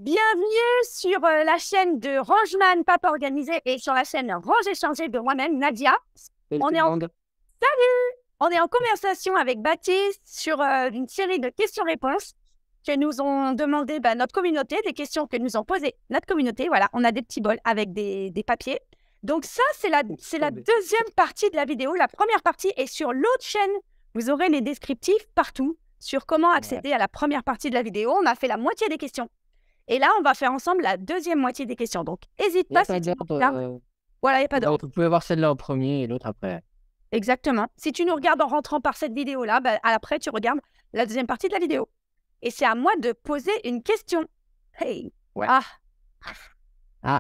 Bienvenue sur la chaîne de Rangeman Papa Organisé et sur la chaîne Range Échangé de moi-même, Nadia. Salut On tout est le en... monde. On est en conversation avec Baptiste sur une série de questions-réponses que nous ont demandé notre communauté, des questions que nous ont posées notre communauté. Voilà, on a des petits bols avec des papiers. Donc ça, c'est la deuxième partie de la vidéo. La première partie est sur l'autre chaîne. Vous aurez les descriptifs partout sur comment accéder à la première partie de la vidéo. On a fait la moitié des questions. Et là, on va faire ensemble la deuxième moitié des questions. Donc, n'hésite Il n'y a pas pas si tu nous d'ordre. regardes. Voilà, il n'y a pas d'ordre. Vous pouvez voir celle-là en premier et l'autre après. Exactement. Si tu nous regardes en rentrant par cette vidéo-là, après, tu regardes la deuxième partie de la vidéo. Et c'est à moi de poser une question. Hey. Ouais. Ah,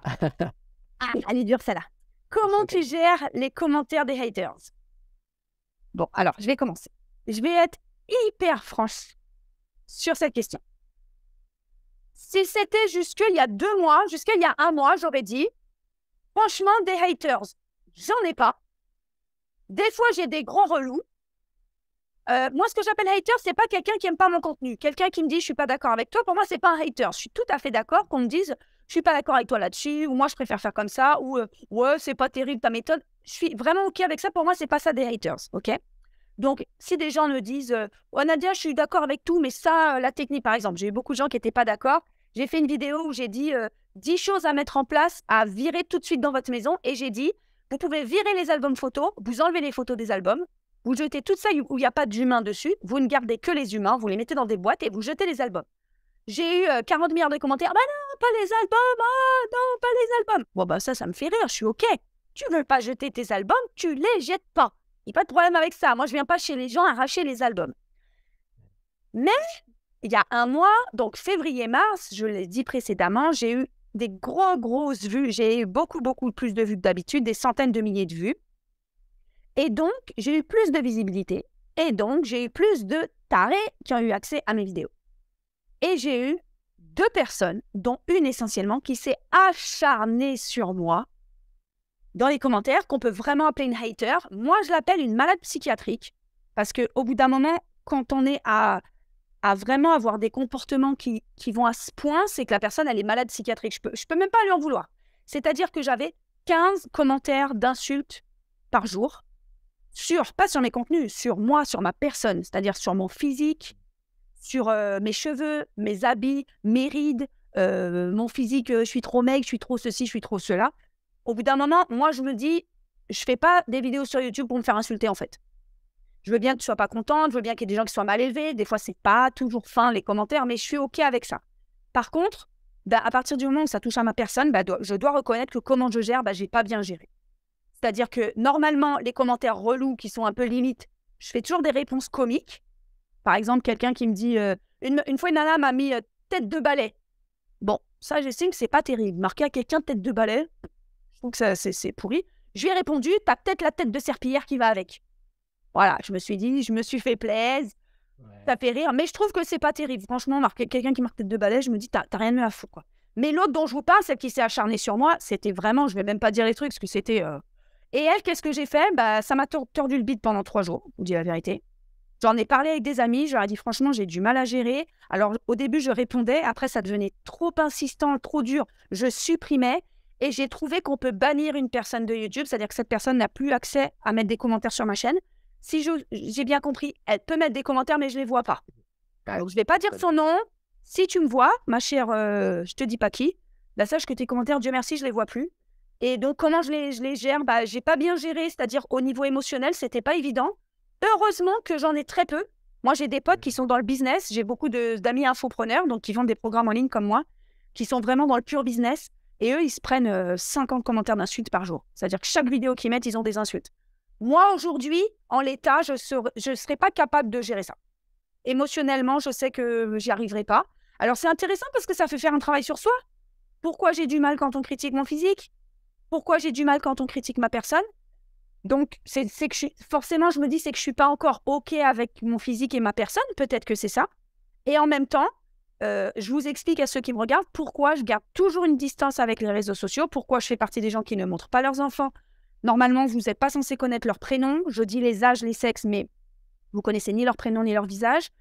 Ah, elle est dure celle-là. Comment tu gères les commentaires des haters? Bon, alors, je vais commencer. Je vais être hyper franche sur cette question. Si c'était jusqu'il y a 2 mois, jusqu'il y a 1 mois, j'aurais dit, franchement, des haters, j'en ai pas. Des fois, j'ai des gros relous. Moi, ce que j'appelle hater, c'est pas quelqu'un qui aime pas mon contenu. Quelqu'un qui me dit, je suis pas d'accord avec toi, pour moi, c'est pas un hater. Je suis tout à fait d'accord qu'on me dise, je suis pas d'accord avec toi là-dessus, ou moi, je préfère faire comme ça, ou ouais, c'est pas terrible ta méthode. Je suis vraiment OK avec ça. Pour moi, c'est pas ça des haters, OK? Donc, si des gens me disent, oh Nadia, je suis d'accord avec tout, mais ça, la technique, par exemple, j'ai eu beaucoup de gens qui n'étaient pas d'accord. J'ai fait une vidéo où j'ai dit 10 choses à mettre en place, à virer tout de suite dans votre maison. Et j'ai dit, vous pouvez virer les albums photos, vous enlevez les photos des albums, vous jetez tout ça où il n'y a pas d'humains dessus, vous ne gardez que les humains, vous les mettez dans des boîtes et vous jetez les albums. J'ai eu 40 milliards de commentaires, bah non, pas les albums, ah non, pas les albums. Bon, ça me fait rire, je suis OK. Tu veux pas jeter tes albums, tu les jettes pas. Il n'y a pas de problème avec ça. Moi, je ne viens pas chez les gens arracher les albums. Mais il y a 1 mois, donc février-mars, je l'ai dit précédemment, j'ai eu des grosses vues. J'ai eu beaucoup plus de vues que d'habitude, des centaines de milliers de vues. Et donc, j'ai eu plus de visibilité. Et donc, j'ai eu plus de tarés qui ont eu accès à mes vidéos. Et j'ai eu 2 personnes, dont une essentiellement, qui s'est acharnée sur moi dans les commentaires, qu'on peut vraiment appeler une hater. Moi, je l'appelle une malade psychiatrique. Parce qu'au bout d'un moment, quand on est à vraiment avoir des comportements qui vont à ce point, c'est que la personne, elle est malade psychiatrique. Je peux même pas lui en vouloir. C'est-à-dire que j'avais 15 commentaires d'insultes par jour, pas sur mes contenus, sur moi, sur ma personne, c'est-à-dire sur mon physique, sur mes cheveux, mes habits, mes rides, mon physique, je suis trop maigre, je suis trop ceci, je suis trop cela. Au bout d'un moment, moi, je me dis, je fais pas des vidéos sur YouTube pour me faire insulter, en fait. Je veux bien que tu sois pas contente, je veux bien qu'il y ait des gens qui soient mal élevés. Des fois, c'est pas toujours fin, les commentaires, mais je suis OK avec ça. Par contre, à partir du moment où ça touche à ma personne, je dois reconnaître que comment je gère, j'ai pas bien géré. C'est-à-dire que normalement, les commentaires relous qui sont un peu limites, je fais toujours des réponses comiques. Par exemple, quelqu'un qui me dit, une fois, une nana m'a mis tête de balai. Bon, ça, j'estime que c'est pas terrible. Marquer à quelqu'un tête de balai, je trouve que c'est pourri. Je lui ai répondu, t'as peut-être la tête de serpillière qui va avec. Voilà, je me suis dit, je me suis fait plaisir, ça fait rire, mais je trouve que c'est pas terrible. Franchement, quelqu'un qui marque tête de balai, je me dis, t'as rien de mieux à foutre, quoi. Mais l'autre dont je vous parle, celle qui s'est acharnée sur moi, c'était vraiment, je vais même pas dire les trucs, parce que c'était... Et elle, qu'est-ce que j'ai fait? Ça m'a tordu le bide pendant 3 jours, je vous dis la vérité. J'en ai parlé avec des amis, je leur ai dit, franchement, j'ai du mal à gérer. Alors, au début, je répondais, après, ça devenait trop insistant, trop dur, je supprimais, et j'ai trouvé qu'on peut bannir une personne de YouTube, c'est-à-dire que cette personne n'a plus accès à mettre des commentaires sur ma chaîne. Si j'ai bien compris, elle peut mettre des commentaires, mais je ne les vois pas. Donc, je ne vais pas dire son nom. Si tu me vois, ma chère, je ne te dis pas qui, sache que tes commentaires, Dieu merci, je ne les vois plus. Et donc, comment je les gère? Je n'ai pas bien géré, c'est-à-dire au niveau émotionnel, ce n'était pas évident. Heureusement que j'en ai très peu. Moi, j'ai des potes qui sont dans le business. J'ai beaucoup d'amis infopreneurs, donc qui vendent des programmes en ligne comme moi, qui sont vraiment dans le pur business. Et eux, ils se prennent 50 commentaires d'insultes par jour. C'est-à-dire que chaque vidéo qu'ils mettent, ils ont des insultes. Moi, aujourd'hui, en l'état, je ne serais pas capable de gérer ça. Émotionnellement, je sais que j'y arriverai pas. Alors, c'est intéressant parce que ça fait faire un travail sur soi. Pourquoi j'ai du mal quand on critique mon physique? Pourquoi j'ai du mal quand on critique ma personne? Donc, c'est que forcément, je me dis, c'est que je ne suis pas encore OK avec mon physique et ma personne. Peut-être que c'est ça. Et en même temps, je vous explique à ceux qui me regardent pourquoi je garde toujours une distance avec les réseaux sociaux, pourquoi je fais partie des gens qui ne montrent pas leurs enfants. Normalement, vous n'êtes pas censé connaître leur prénom. Je dis les âges, les sexes, mais vous connaissez ni leur prénom ni leur visage.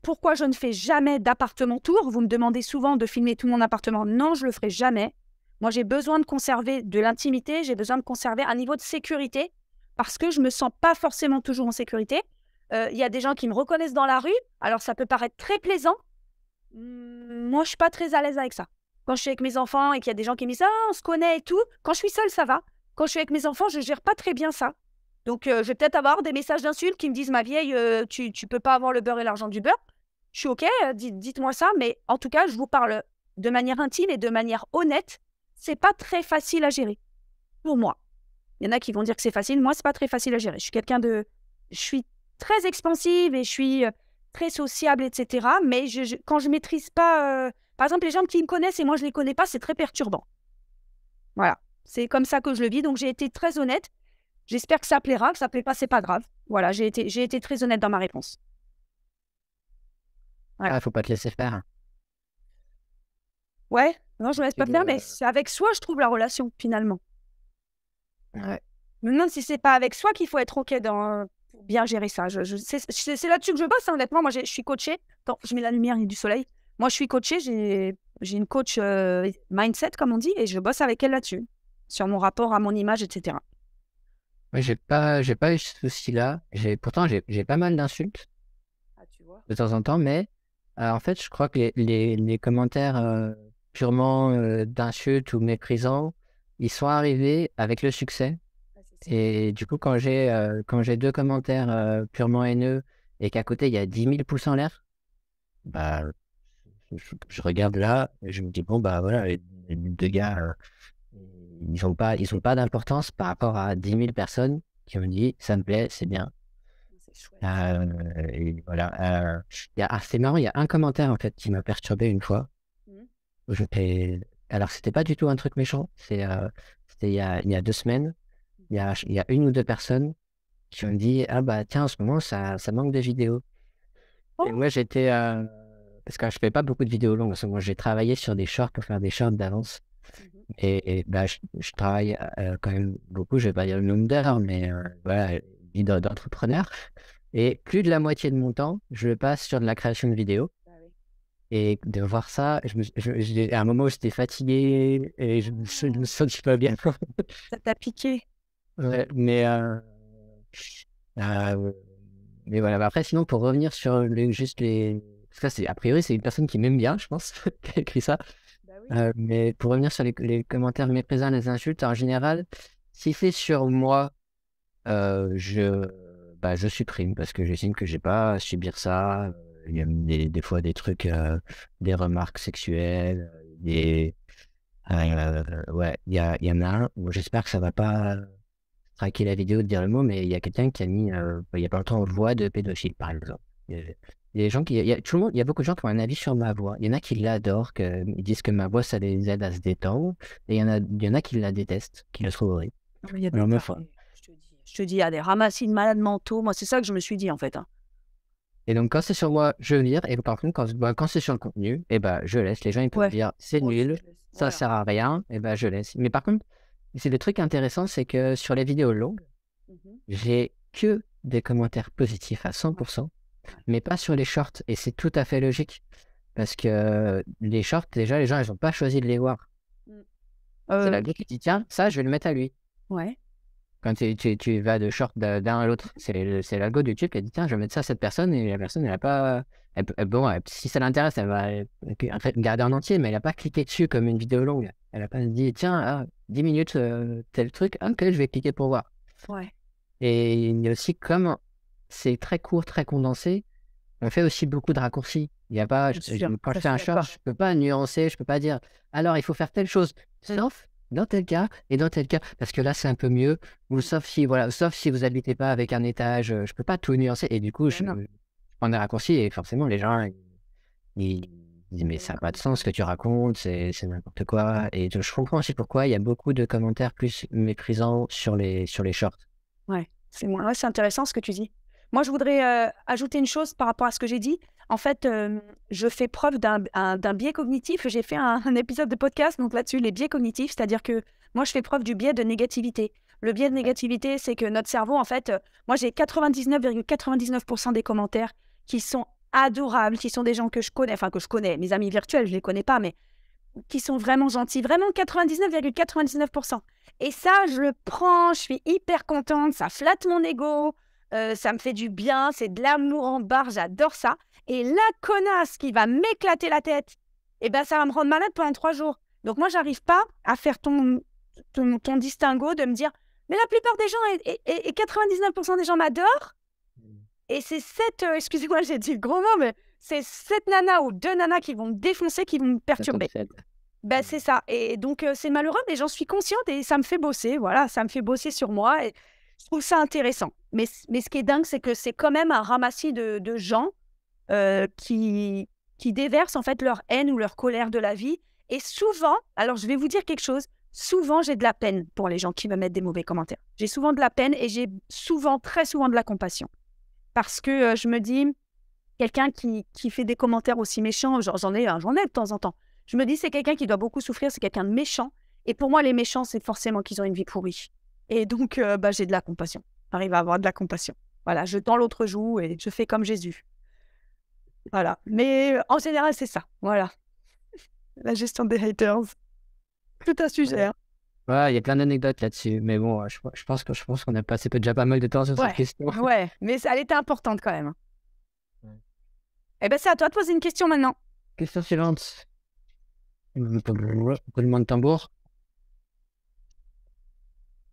Pourquoi je ne fais jamais d'appartement tour? Vous me demandez souvent de filmer tout mon appartement. Non, je ne le ferai jamais. Moi, j'ai besoin de conserver de l'intimité, j'ai besoin de conserver un niveau de sécurité parce que je ne me sens pas forcément toujours en sécurité. Il y a des gens qui me reconnaissent dans la rue. Alors, ça peut paraître très plaisant. Moi, je ne suis pas très à l'aise avec ça. Quand je suis avec mes enfants et qu'il y a des gens qui me disent « Ah, on se connaît et tout », quand je suis seule, ça va. Quand je suis avec mes enfants, je ne gère pas très bien ça. Donc, je vais peut-être avoir des messages d'insultes qui me disent « Ma vieille, tu ne peux pas avoir le beurre et l'argent du beurre ». Je suis OK, dites-moi ça. Mais en tout cas, je vous parle de manière intime et de manière honnête. C'est pas très facile à gérer pour moi. Il y en a qui vont dire que c'est facile. Moi, c'est pas très facile à gérer. Je suis très expansive et je suis très sociable, etc. Mais quand je maîtrise pas, par exemple, les gens qui me connaissent et moi je les connais pas, c'est très perturbant. Voilà, c'est comme ça que je le vis. Donc j'ai été très honnête. J'espère que ça plaira. Que ça plaît pas, c'est pas grave. Voilà, j'ai été très honnête dans ma réponse. Ouais. Ah, faut pas te laisser faire. Ouais, non, je me laisse pas faire, mais c'est avec soi, je trouve, la relation, finalement. Ouais. Même si c'est pas avec soi qu'il faut être OK pour bien gérer ça. C'est là-dessus que je bosse, hein, honnêtement. Moi, je suis coachée. Attends, je mets la lumière, il y a du soleil. Moi, je suis coachée. J'ai une coach mindset, comme on dit, et je bosse avec elle là-dessus, sur mon rapport à mon image, etc. Moi, j'ai pas eu ce souci-là. Pourtant, j'ai pas mal d'insultes Ah, tu vois. de temps en temps, mais en fait, je crois que les commentaires purement d'insultes ou méprisants, ils sont arrivés avec le succès. Et du coup, quand j'ai 2 commentaires purement haineux et qu'à côté, il y a 10 000 pouces en l'air, bah, je regarde là et je me dis, bon, bah voilà, les 2 gars, ils ont pas d'importance par rapport à 10 000 personnes qui me disent, ça me plaît, c'est bien. C'est chouette. Et voilà. C'est marrant, il y a un commentaire en fait qui m'a perturbé une fois. Alors, c'était pas du tout un truc méchant, c'était il y a 2 semaines. Il y a 1 ou 2 personnes qui ont dit: «Ah bah tiens, en ce moment, ça manque de vidéos». Et moi, j'étais, parce que je fais pas beaucoup de vidéos longues, parce que moi, j'ai travaillé sur des shorts pour faire des shorts d'avance. Et bah, je travaille quand même beaucoup, je vais pas dire le nombre d'heures, mais voilà, vie d'entrepreneur. Et plus de la moitié de mon temps, je le passe sur de la création de vidéos. Et de voir ça, à un moment où j'étais fatigué et je me sentais pas bien. Ça t'a piqué. Ouais, mais voilà. Bah, après, sinon, pour revenir sur juste les. Ça, a priori, c'est une personne qui m'aime bien, je pense, qui a écrit ça. Bah oui. Mais pour revenir sur les commentaires méprisants, les insultes, en général, si c'est sur moi, je supprime parce que j'estime que j'ai pas à subir ça. Il y a des fois des trucs, des remarques sexuelles, ouais, il y en a un où j'espère que ça va pas traquer la vidéo de dire le mot, mais il y a quelqu'un qui a mis, il y a pas longtemps, voix de pédophile, par exemple. Il y a des gens tout le monde, il y a beaucoup de gens qui ont un avis sur ma voix. Il y en a qui l'adorent, ils disent que ma voix, ça les aide à se détendre. Et il y en a qui la détestent, qui la trouvent horrible. Il y a Alors, je te dis, il y a des ramassis de malades mentaux. Moi, c'est ça que je me suis dit, en fait. Hein. Et donc, quand c'est sur moi, je lire. Et par contre, quand c'est sur le contenu, et ben, je laisse. Les gens, ils peuvent dire, c'est nul, ça sert à rien, et ben, je laisse. Mais par contre, c'est le truc intéressant, c'est que sur les vidéos longues, j'ai que des commentaires positifs à 100%, mais pas sur les shorts. Et c'est tout à fait logique. Parce que les shorts, déjà, les gens, ils n'ont pas choisi de les voir. C'est l'algo qui dit, tiens, ça, je vais le mettre à lui. Ouais. Quand tu vas de short d'un à l'autre, c'est l'algo de YouTube qui a dit, tiens, je vais mettre ça à cette personne, et la personne, elle n'a pas. Si ça l'intéresse, elle va regarder en entier, mais elle n'a pas cliqué dessus comme une vidéo longue. Elle n'a pas dit, tiens, 10 minutes, tel truc, ok, je vais cliquer pour voir. Ouais. Et il y a aussi, comme c'est très court, très condensé, on fait aussi beaucoup de raccourcis. Il y a pas, quand je fais un short, je peux pas nuancer, je peux pas dire, alors il faut faire telle chose, sauf dans tel cas et dans tel cas, parce que là c'est un peu mieux, ou sauf si vous habitez pas avec un étage, je peux pas tout nuancer, et du coup je prends des raccourcis, et forcément les gens ils disent mais ça n'a pas de sens ce que tu racontes, c'est n'importe quoi. Et je comprends aussi pourquoi il y a beaucoup de commentaires plus méprisants sur les shorts. Ouais, c'est intéressant ce que tu dis. Moi, je voudrais ajouter une chose par rapport à ce que j'ai dit. En fait, je fais preuve d'un biais cognitif. J'ai fait un épisode de podcast donc là-dessus, les biais cognitifs, c'est-à-dire que moi, je fais preuve du biais de négativité. Le biais de négativité, c'est que notre cerveau, en fait, moi, j'ai 99,99% des commentaires qui sont adorables, qui sont des gens que je connais, mes amis virtuels, je ne les connais pas, mais qui sont vraiment gentils, vraiment 99,99%. Et ça, je le prends, je suis hyper contente, ça flatte mon ego, ça me fait du bien, c'est de l'amour en barre, j'adore ça. Et la connasse qui va m'éclater la tête, eh ben, ça va me rendre malade pendant 3 jours. Donc moi, j'arrive pas à faire ton distinguo de me dire, mais la plupart des gens et 99% des gens m'adorent. Et c'est excusez-moi, j'ai dit le gros mot, mais c'est 7 nanas ou 2 nanas qui vont me défoncer, qui vont me perturber. Ben, c'est ça. Et donc, c'est malheureux, mais j'en suis consciente et ça me fait bosser. Voilà, ça me fait bosser sur moi et je trouve ça intéressant. Mais ce qui est dingue, c'est que c'est quand même un ramassis de gens qui déversent en fait leur haine ou leur colère de la vie. Et souvent, alors je vais vous dire quelque chose, souvent j'ai de la peine pour les gens qui me mettent des mauvais commentaires. J'ai souvent de la peine et j'ai très souvent de la compassion. Parce que je me dis, quelqu'un qui fait des commentaires aussi méchants, j'en ai de temps en temps. Je me dis, c'est quelqu'un qui doit beaucoup souffrir, c'est quelqu'un de méchant. Et pour moi, les méchants, c'est forcément qu'ils ont une vie pourrie. Et donc, j'ai de la compassion. J'arrive à avoir de la compassion. Voilà, je tends l'autre joue et je fais comme Jésus. Voilà. Mais en général, c'est ça. Voilà. La gestion des haters. Tout un sujet. Hein. Ouais, il y a plein d'anecdotes là-dessus. Mais bon, je pense qu'on a passé déjà pas mal de temps sur cette question. Ouais, mais elle était importante quand même. Ouais. Eh bien, c'est à toi de poser une question maintenant. Question suivante. Roulement de tambour.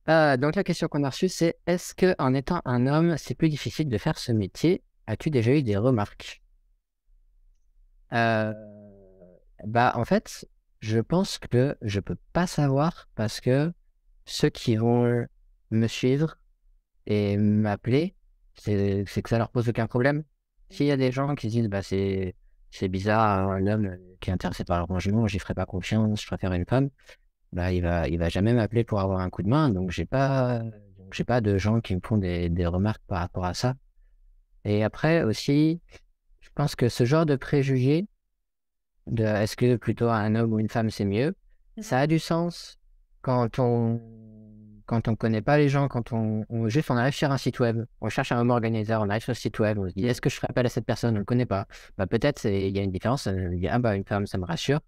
Donc la question qu'on a reçue, c'est est-ce qu'en étant un homme, c'est plus difficile de faire ce métier? As-tu déjà eu des remarques? En fait, je pense que je peux pas savoir parce que ceux qui vont me suivre et m'appeler, c'est que ça leur pose aucun problème. S'il y a des gens qui disent c'est bizarre, un homme qui est intéressé par le rangement, j'y ferai pas confiance, je préfère une femme, il va jamais m'appeler pour avoir un coup de main, donc j'ai pas de gens qui me font des remarques par rapport à ça. Et après aussi, je pense que ce genre de préjugés de est-ce que plutôt un homme ou une femme c'est mieux, ça a du sens quand on connaît pas les gens, quand on arrive sur un site web, on cherche un home organizer, on arrive sur le site web, on se dit est-ce que je ferai appel à cette personne, on le connaît pas. Peut-être il y a une différence, on dit une femme ça me rassure.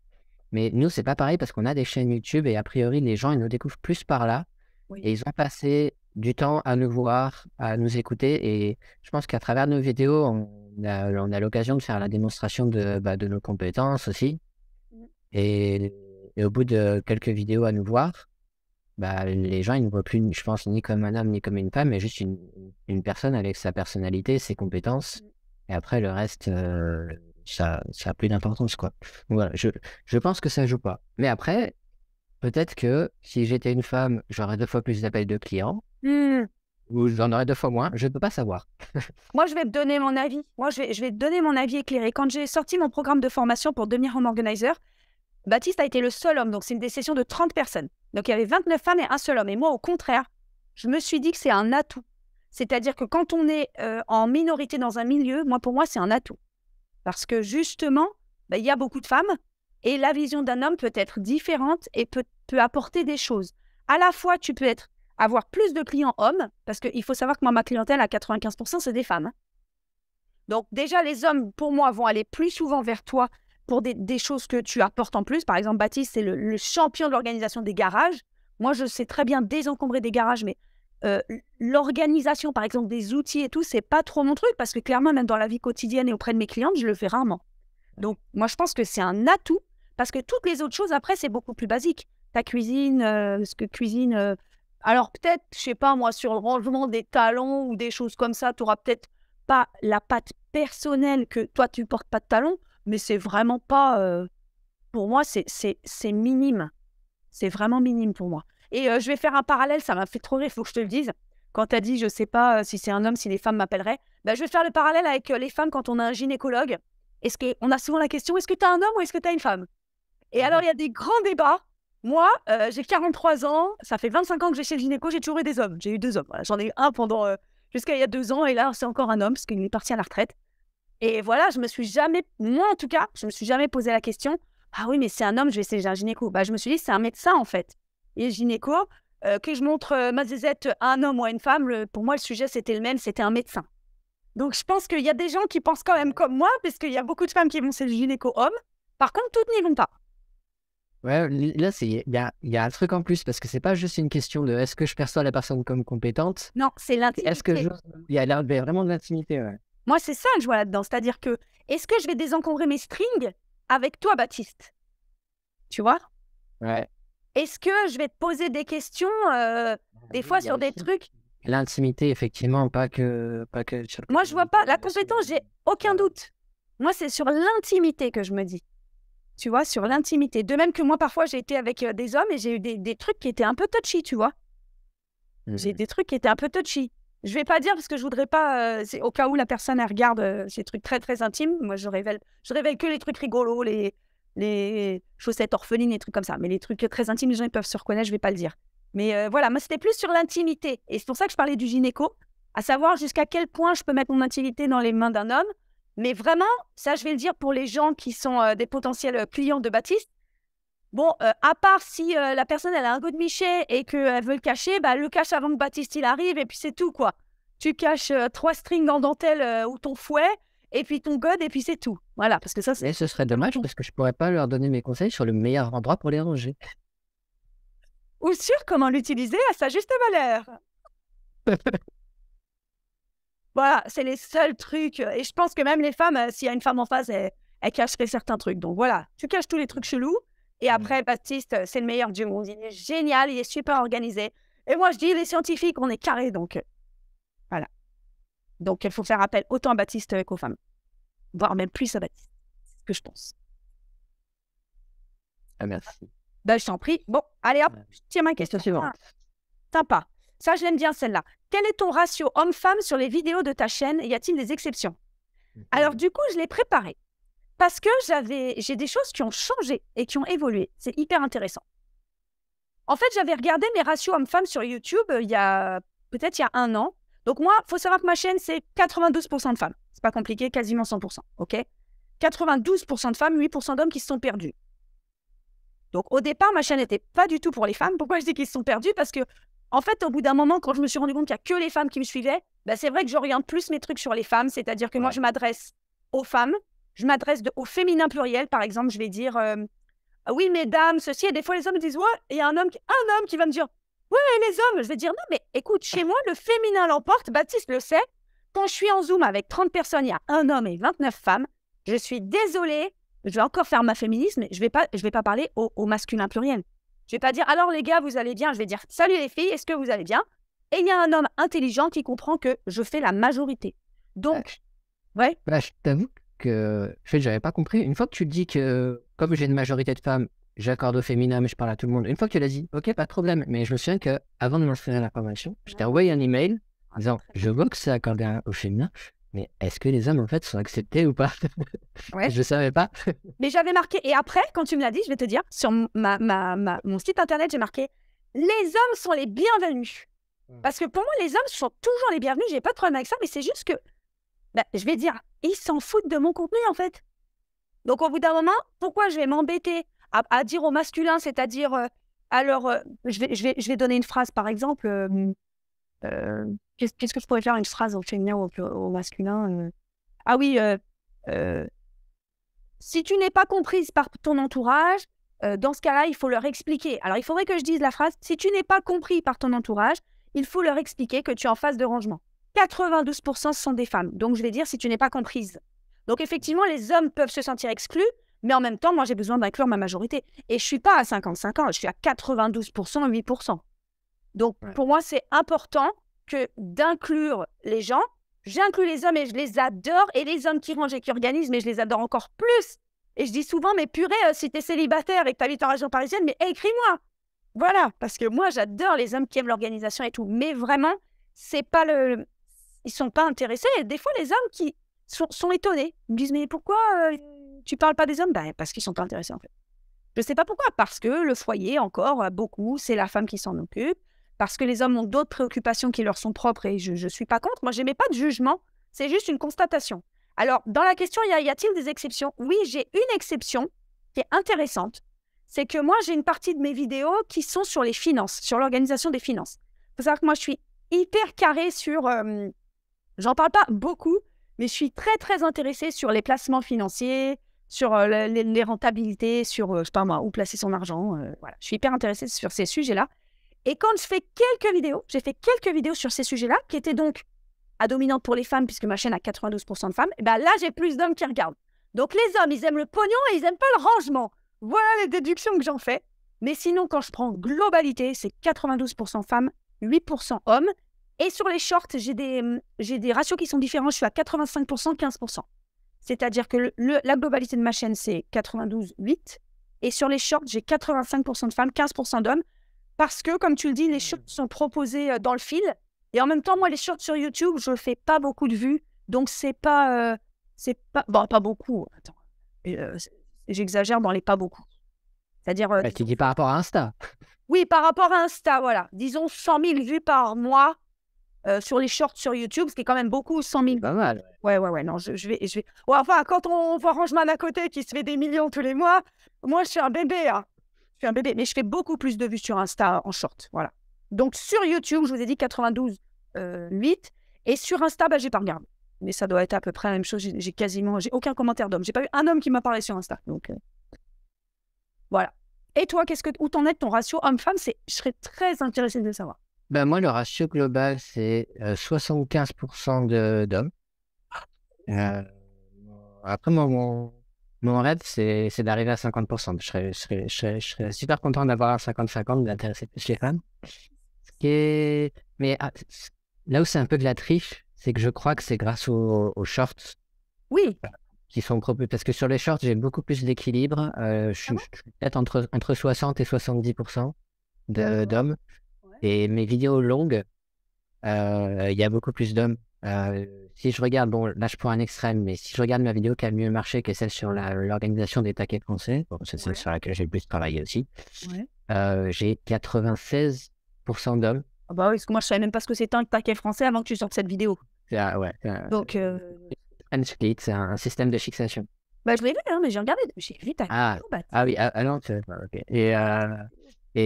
Mais nous, c'est pas pareil parce qu'on a des chaînes YouTube et a priori, les gens, ils nous découvrent plus par là. Oui. Et ils ont passé du temps à nous voir, à nous écouter. Et je pense qu'à travers nos vidéos, on a l'occasion de faire la démonstration de nos compétences aussi. Et au bout de quelques vidéos à nous voir, les gens, ils ne voient plus, je pense, ni comme un homme, ni comme une femme, mais juste une personne avec sa personnalité, ses compétences. Et après, le reste... ça a plus d'importance, quoi. Voilà, je pense que ça joue pas. Mais après, peut-être que si j'étais une femme, j'aurais 2 fois plus d'appels de clients, ou j'en aurais 2 fois moins, je ne peux pas savoir. Moi, je vais te donner mon avis. Moi, je vais te donner mon avis éclairé. Quand j'ai sorti mon programme de formation pour devenir home organizer, Baptiste a été le seul homme. Donc, c'est une session de 30 personnes. Donc, il y avait 29 femmes et un seul homme. Et moi, au contraire, je me suis dit que c'est un atout. C'est-à-dire que quand on est en minorité dans un milieu, pour moi, c'est un atout. Parce que justement, il y a beaucoup de femmes et la vision d'un homme peut être différente et peut apporter des choses. À la fois, tu peux avoir plus de clients hommes, parce qu'il faut savoir que moi, ma clientèle, à 95%, c'est des femmes. Donc déjà, les hommes, pour moi, vont aller plus souvent vers toi pour des choses que tu apportes en plus. Par exemple, Baptiste, c'est le champion de l'organisation des garages. Moi, je sais très bien désencombrer des garages, mais l'organisation, par exemple, des outils et tout, c'est pas trop mon truc parce que clairement, même dans la vie quotidienne et auprès de mes clientes, je le fais rarement. Donc, moi, je pense que c'est un atout parce que toutes les autres choses, après, c'est beaucoup plus basique. Ta cuisine, alors peut-être, je sais pas, moi, sur le rangement des talons ou des choses comme ça, tu n'auras peut-être pas la patte personnelle que toi, tu portes pas de talons, mais c'est vraiment pas... pour moi, c'est minime. C'est vraiment minime pour moi. Et je vais faire un parallèle, ça m'a fait trop rire, il faut que je te le dise. Quand tu as dit, je ne sais pas si c'est un homme, si les femmes m'appelleraient, je vais faire le parallèle avec les femmes quand on a un gynécologue. On a souvent la question, est-ce que tu as un homme ou est-ce que tu as une femme? Et alors, il y a des grands débats. Moi, j'ai 43 ans, ça fait 25 ans que j'ai chez le gynéco, j'ai toujours eu des hommes. J'ai eu 2 hommes. Voilà. J'en ai eu un jusqu'à il y a 2 ans, et là, c'est encore un homme, parce qu'il est parti à la retraite. Et voilà, moi en tout cas, je me suis jamais posé la question, ah oui, mais c'est un homme, je vais essayer un gynéco. Je me suis dit, c'est un médecin en fait. Et gynéco, que je montre ma zézette à un homme ou à une femme, pour moi, le sujet, c'était le même, c'était un médecin. Donc, je pense qu'il y a des gens qui pensent quand même comme moi, parce qu'il y a beaucoup de femmes qui vont chez le gynéco-homme. Par contre, toutes n'y vont pas. Ouais, là, il y a un truc en plus, parce que c'est pas juste une question de est-ce que je perçois la personne comme compétente, Non, c'est l'intimité. est-ce que il y a vraiment de l'intimité, ouais. Moi, c'est ça que je vois là-dedans. C'est-à-dire que, est-ce que je vais désencombrer mes strings avec toi, Baptiste? Tu vois? Ouais. Est-ce que je vais te poser des questions, des fois, Il y a sur des aussi trucs? l'intimité, effectivement, pas que sur le Moi, côté je vois pas. médical, La mais aussi compétence, j'ai aucun doute. Moi, c'est sur l'intimité que je me dis. Tu vois, sur l'intimité. De même que moi, parfois, j'ai été avec des hommes et j'ai eu des trucs qui étaient un peu touchy, tu vois. J'ai des trucs qui étaient un peu touchy. Je vais pas dire parce que je voudrais pas, c'est au cas où la personne elle regarde ces trucs très très intimes. Moi, je révèle que les trucs rigolos, les chaussettes orphelines, les trucs comme ça. Mais les trucs très intimes, les gens ils peuvent se reconnaître, je vais pas le dire. Mais voilà, moi c'était plus sur l'intimité. Et c'est pour ça que je parlais du gynéco, à savoir jusqu'à quel point je peux mettre mon intimité dans les mains d'un homme. Mais vraiment, ça je vais le dire pour les gens qui sont des potentiels clients de Baptiste. Bon, à part si la personne elle a un goût de miché et qu'elle veut le cacher, bah, elle le cache avant que Baptiste il arrive et puis c'est tout quoi. Tu caches 3 strings en dentelle ou ton fouet et puis ton god et puis c'est tout. Voilà, parce que ça c'est... Mais ce serait dommage parce que je pourrais pas leur donner mes conseils sur le meilleur endroit pour les ranger. Ou sur comment l'utiliser à sa juste valeur. Voilà, c'est les seuls trucs. Et je pense que même les femmes, s'il y a une femme en face, elle cacherait certains trucs. Donc voilà, tu caches tous les trucs chelous. Et après, Baptiste, c'est le meilleur du monde. Il est génial, il est super organisé. Et moi, je dis, les scientifiques, on est carrés. Donc voilà. Donc il faut faire appel autant à Baptiste qu'aux femmes. Voire même plus à Baptiste. C'est ce que je pense. Ah, merci. Ben, je t'en prie. Bon, allez hop, je tiens ma question suivante. Sympa. Ça, je l'aime bien celle-là. Quel est ton ratio homme-femme sur les vidéos de ta chaîne? Y a-t-il des exceptions? Alors, du coup, je l'ai préparé parce que j'ai des choses qui ont changé et qui ont évolué. C'est hyper intéressant. En fait, j'avais regardé mes ratios hommes-femmes sur YouTube il y a 1 an. Donc moi, il faut savoir que ma chaîne, c'est 92% de femmes. C'est pas compliqué, quasiment 100%. OK? 92% de femmes, 8% d'hommes qui se sont perdus. Donc au départ, ma chaîne n'était pas du tout pour les femmes. Pourquoi je dis qu'ils se sont perdus? Parce que en fait, au bout d'un moment, quand je me suis rendu compte qu'il n'y a que les femmes qui me suivaient, bah, c'est vrai que j'oriente plus mes trucs sur les femmes. C'est-à-dire que moi, je m'adresse aux femmes. Je m'adresse au féminin pluriel. Par exemple, je vais dire oui, mesdames, ceci. Et des fois, les hommes me disent ouais, il y a un homme qui va me dire ouais, les hommes. Je vais dire non, mais écoute, chez moi, le féminin l'emporte. Baptiste le sait. Quand je suis en Zoom avec 30 personnes, il y a un homme et 29 femmes. Je suis désolée. Je vais encore faire ma féminisme, mais je vais pas parler au masculin pluriel. Je vais pas dire alors les gars, vous allez bien. Je vais dire salut les filles, est-ce que vous allez bien? Et il y a un homme intelligent qui comprend que je fais la majorité. Donc, ouais. Bah, je t'avoue que en fait, j'avais pas compris. Une fois que tu dis que comme j'ai une majorité de femmes, j'accorde au féminin, mais je parle à tout le monde. Une fois que tu l'as dit, ok, pas de problème. Mais je me souviens qu'avant de m'inscrire à la formation, je t'ai envoyé un email en disant je vois que c'est accordé au féminin, mais est-ce que les hommes en fait sont acceptés ou pas? Ouais. Je savais pas. Mais j'avais marqué, et après, quand tu me l'as dit, je vais te dire, sur mon site internet, j'ai marqué les hommes sont les bienvenus. Parce que pour moi, les hommes sont toujours les bienvenus, j'ai pas de problème avec ça, mais c'est juste que, je vais dire, ils s'en foutent de mon contenu en fait. Donc au bout d'un moment, pourquoi je vais m'embêter à dire au masculin, c'est-à-dire, je vais donner une phrase par exemple, qu'est-ce que je pourrais faire une phrase au féminin ou au masculin Ah oui, si tu n'es pas comprise par ton entourage, dans ce cas-là, il faut leur expliquer. Alors, il faudrait que je dise la phrase « Si tu n'es pas compris par ton entourage, il faut leur expliquer que tu es en phase de rangement. » 92% sont des femmes. Donc, je vais dire « Si tu n'es pas comprise. » Donc, effectivement, les hommes peuvent se sentir exclus, mais en même temps, moi, j'ai besoin d'inclure ma majorité. Et je ne suis pas à 55 ans, je suis à 92%, 8%. Donc, pour moi, c'est important que d'inclure les gens. J'inclus les hommes et je les adore. Et les hommes qui rangent et qui organisent, mais je les adore encore plus. Et je dis souvent, mais purée, si tu es célibataire et que tu habites en région parisienne, mais écris-moi. Voilà, parce que moi, j'adore les hommes qui aiment l'organisation et tout. Mais vraiment, c'est pas le... Ils sont pas intéressés. Et des fois, les hommes qui sont étonnés. Ils me disent, mais pourquoi tu parles pas des hommes? Parce qu'ils sont pas intéressés, en fait. Je sais pas pourquoi. Parce que le foyer, encore, beaucoup, c'est la femme qui s'en occupe. Parce que les hommes ont d'autres préoccupations qui leur sont propres et je ne suis pas contre. Moi, je n'émets pas de jugement. C'est juste une constatation. Alors, dans la question, y a-t-il des exceptions? Oui, j'ai une exception qui est intéressante. C'est que moi, j'ai une partie de mes vidéos qui sont sur les finances, sur l'organisation des finances. Il faut savoir que moi, je suis hyper carrée sur J'en parle pas beaucoup, mais je suis très, très intéressée sur les placements financiers, sur les rentabilités, sur, je sais pas moi, où placer son argent. Voilà. Je suis hyper intéressée sur ces sujets-là. Et quand je fais quelques vidéos, j'ai fait quelques vidéos sur ces sujets-là, qui étaient donc à dominante pour les femmes, puisque ma chaîne a 92% de femmes, et ben là, j'ai plus d'hommes qui regardent. Donc les hommes, ils aiment le pognon et ils n'aiment pas le rangement. Voilà les déductions que j'en fais. Mais sinon, quand je prends globalité, c'est 92% femmes, 8% hommes. Et sur les shorts, j'ai des ratios qui sont différents. Je suis à 85%, 15%. C'est-à-dire que la globalité de ma chaîne, c'est 92,8. Et sur les shorts, j'ai 85% de femmes, 15% d'hommes. Parce que, comme tu le dis, les shorts sont proposés dans le fil. Et en même temps, moi, les shorts sur YouTube, je ne fais pas beaucoup de vues. Donc, c'est pas... Bon, pas beaucoup. Attends. J'exagère dans les pas beaucoup. C'est-à-dire... tu dis par rapport à Insta. Oui, par rapport à Insta, voilà. Disons 100 000 vues par mois sur les shorts sur YouTube, ce qui est quand même beaucoup, 100 000. Pas mal. Ouais. Non, je vais... Ouais, enfin, quand on voit Rangeman à côté qui se fait des millions tous les mois, moi, je suis un bébé, hein. Je suis un bébé, mais je fais beaucoup plus de vues sur Insta en short, voilà. Donc, sur YouTube, je vous ai dit 92,8. Et sur Insta, j'ai pas regardé. Mais ça doit être à peu près la même chose. J'ai aucun commentaire d'homme. J'ai pas eu un homme qui m'a parlé sur Insta. Donc, voilà. Et toi, où t'en es de ton ratio homme-femme? Je serais très intéressée de le savoir. Ben moi, le ratio global, c'est 75% d'hommes. Après, mon rêve, c'est d'arriver à 50%. Je serais super content d'avoir 50-50, d'intéresser plus les femmes. Mais là où c'est un peu de la triche, c'est que je crois que c'est grâce aux shorts. Oui. Qui sont proposés. Parce que sur les shorts, j'ai beaucoup plus d'équilibre. Je suis peut-être entre 60 et 70% d'hommes. Ouais. Et mes vidéos longues, il y a beaucoup plus d'hommes. Si je regarde, bon, là je prends un extrême, mais si je regarde ma vidéo qui a le mieux marché, qui est celle sur l'organisation des taquets français, bon, c'est celle sur laquelle j'ai le plus travaillé aussi, j'ai 96% d'hommes. Ah bah oui, parce que moi je savais même pas ce que c'était un taquet français avant que tu sortes cette vidéo. Donc c'est un système de fixation. Bah je l'ai vu, hein, mais j'ai regardé, j'ai vu ta vidéo. Oui, non, ok. Et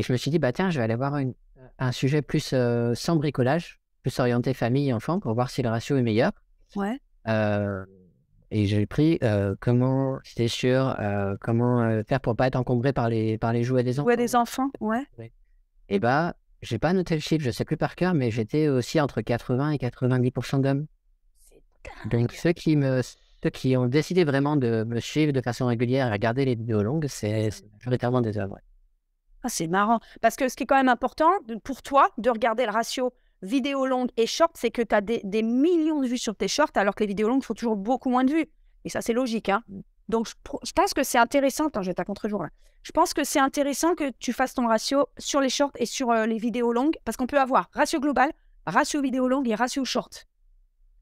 je me suis dit, tiens, je vais aller voir un sujet plus sans bricolage, plus orienté famille et enfant, pour voir si le ratio est meilleur. Ouais. Et j'ai pris comment faire pour pas être encombré par les jouets des enfants. Jouets des enfants, ouais. Et j'ai pas noté le chiffre, je sais plus par cœur, mais j'étais aussi entre 80 et 90% d'hommes. Donc ceux qui ont décidé vraiment de me suivre de façon régulière et regarder les vidéos longues, c'est majoritairement des hommes. Ouais. Ah, c'est marrant. Parce que ce qui est quand même important pour toi de regarder le ratio vidéo longue et short, c'est que tu as des millions de vues sur tes shorts, alors que les vidéos longues font toujours beaucoup moins de vues. Et ça, c'est logique. Hein. Donc, je pense que c'est intéressant. Attends, je vais être à contre-jour là. Je pense que c'est intéressant que tu fasses ton ratio sur les shorts et sur les vidéos longues, parce qu'on peut avoir ratio global, ratio vidéo longue et ratio short.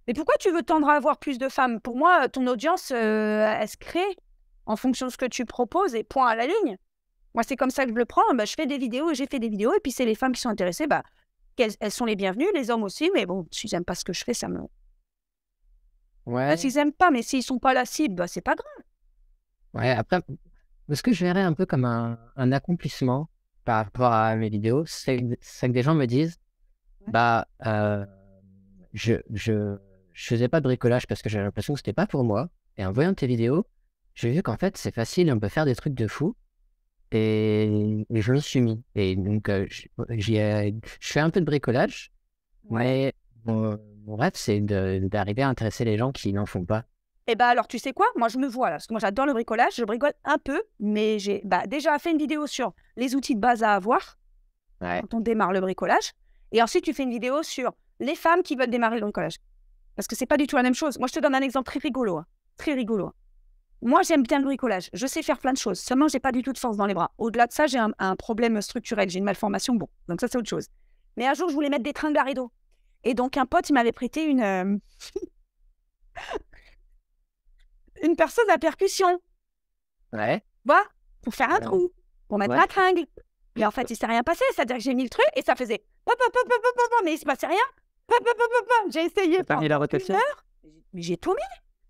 Mais pourquoi tu veux tendre à avoir plus de femmes? Pour moi, ton audience, elle se crée en fonction de ce que tu proposes et point à la ligne. Moi, c'est comme ça que je le prends. Je fais des vidéos et j'ai fait des vidéos. Et puis, c'est les femmes qui sont intéressées. Elles sont les bienvenues, les hommes aussi. Mais bon, s'ils n'aiment pas ce que je fais, ça me... Ouais. S'ils n'aiment pas, mais s'ils ne sont pas la cible, c'est pas grave. Ouais, après, ce que je verrais un peu comme un accomplissement par rapport à mes vidéos, c'est que des gens me disent, je faisais pas de bricolage parce que j'avais l'impression que c'était pas pour moi. Et en voyant tes vidéos, j'ai vu qu'en fait, c'est facile, on peut faire des trucs de fou. Et je me suis mis. Et donc, je fais un peu de bricolage. Mais mon rêve, c'est d'arriver à intéresser les gens qui n'en font pas. Et alors, tu sais quoi? Moi, je me vois là, parce que moi, j'adore le bricolage. Je bricole un peu, mais j'ai déjà fait une vidéo sur les outils de base à avoir quand on démarre le bricolage. Et ensuite, tu fais une vidéo sur les femmes qui veulent démarrer le bricolage. Parce que c'est pas du tout la même chose. Moi, je te donne un exemple très rigolo. Hein. Très rigolo. Moi, j'aime bien le bricolage. Je sais faire plein de choses. Seulement, j'ai pas du tout de force dans les bras. Au-delà de ça, j'ai un problème structurel. J'ai une malformation. Bon, donc ça, c'est autre chose. Mais un jour, je voulais mettre des tringles à rideau. Et donc, un pote, il m'avait prêté une perceuse à percussion. Ouais. Voilà, pour faire un trou, pour mettre la tringle. Mais en fait, il s'est rien passé. C'est-à-dire que j'ai mis le truc et ça faisait mais il se passait rien. J'ai essayé pendant une heure, mais j'ai tout mis.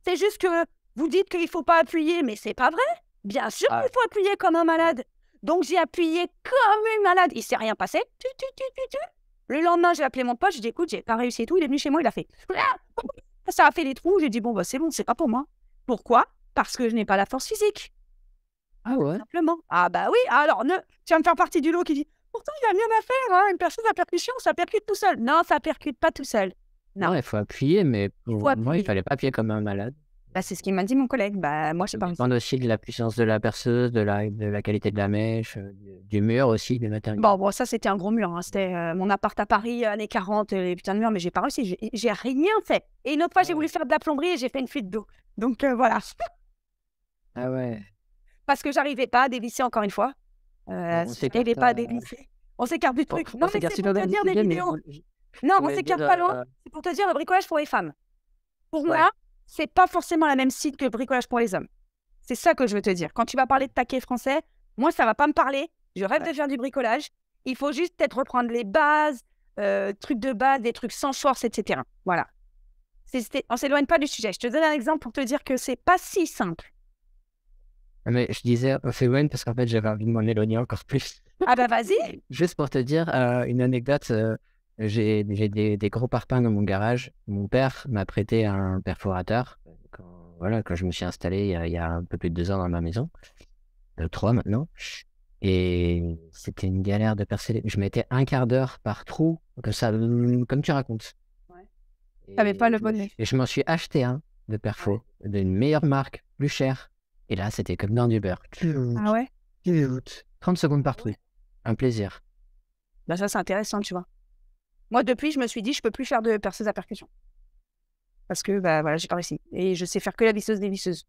C'est juste que vous dites qu'il ne faut pas appuyer, mais c'est pas vrai. Bien sûr qu'il faut appuyer comme un malade. Donc, j'ai appuyé comme une malade. Il ne s'est rien passé. Le lendemain, j'ai appelé mon pote, j'ai dit, écoute, j'ai pas réussi et tout. Il est venu chez moi, il a fait, ça a fait des trous. J'ai dit, bon, bah, c'est bon, c'est pas pour moi. Pourquoi? Parce que je n'ai pas la force physique. Ah ouais? Simplement. Ah bah oui, alors tu vas me faire partie du lot qui dit, pourtant, il n'y a rien à faire, hein, une personne à percussion, ça percute tout seul. Non, ça percute pas tout seul. Non, Non, il faut appuyer, mais il faut pour moi, il appuyer. fallait pas appuyer comme un malade. Bah, c'est ce qu'il m'a dit mon collègue. Bah, moi, je sais Ça pas. dépend aussi de la puissance de la perceuse, de la qualité de la mèche, du mur aussi, des matériaux. Bon, ça, c'était un gros mur. Hein. C'était mon appart à Paris, années 40, les putains de murs, mais j'ai pas réussi. J'ai rien fait. Et une autre fois, j'ai voulu faire de la plomberie et j'ai fait une fuite d'eau. Donc, voilà. Ah ouais. Parce que j'arrivais pas à dévisser encore une fois. On s'écarte. J'arrivais pas à dévisser. On s'écarte du truc. Non, mais c'est pour te dire des vidéos. Non, on s'écarte pas loin. C'est pour te dire le bricolage pour les femmes. Pour moi, c'est pas forcément la même site que le bricolage pour les hommes. C'est ça que je veux te dire. Quand tu vas parler de taquet français, moi, ça va pas me parler. Je rêve de faire du bricolage. Il faut juste peut-être reprendre les bases, trucs de base, des trucs sans force, etc. Voilà. On s'éloigne pas du sujet. Je te donne un exemple pour te dire que c'est pas si simple. Mais je disais, on s'éloigne parce qu'en fait, j'avais envie de m'en éloigner encore plus. Ah bah vas-y. Juste pour te dire une anecdote, j'ai des gros parpaings dans mon garage. Mon père m'a prêté un perforateur quand je me suis installé il y a un peu plus de 2 ans dans ma maison. 3 maintenant. Et c'était une galère de percer. Je mettais un quart d'heure par trou, comme ça, comme tu racontes. T'avais pas le bonnet. Et je m'en suis acheté un de perfo, d'une meilleure marque, plus cher. Et là, c'était comme dans du beurre. Ah ouais? 30 secondes par trou. Un plaisir. Bah ça, c'est intéressant, tu vois. Moi, depuis, je me suis dit, je peux plus faire de perceuse à percussion. Parce que, bah voilà, j'ai pas réussi. Et je sais faire que la visseuse des visseuses.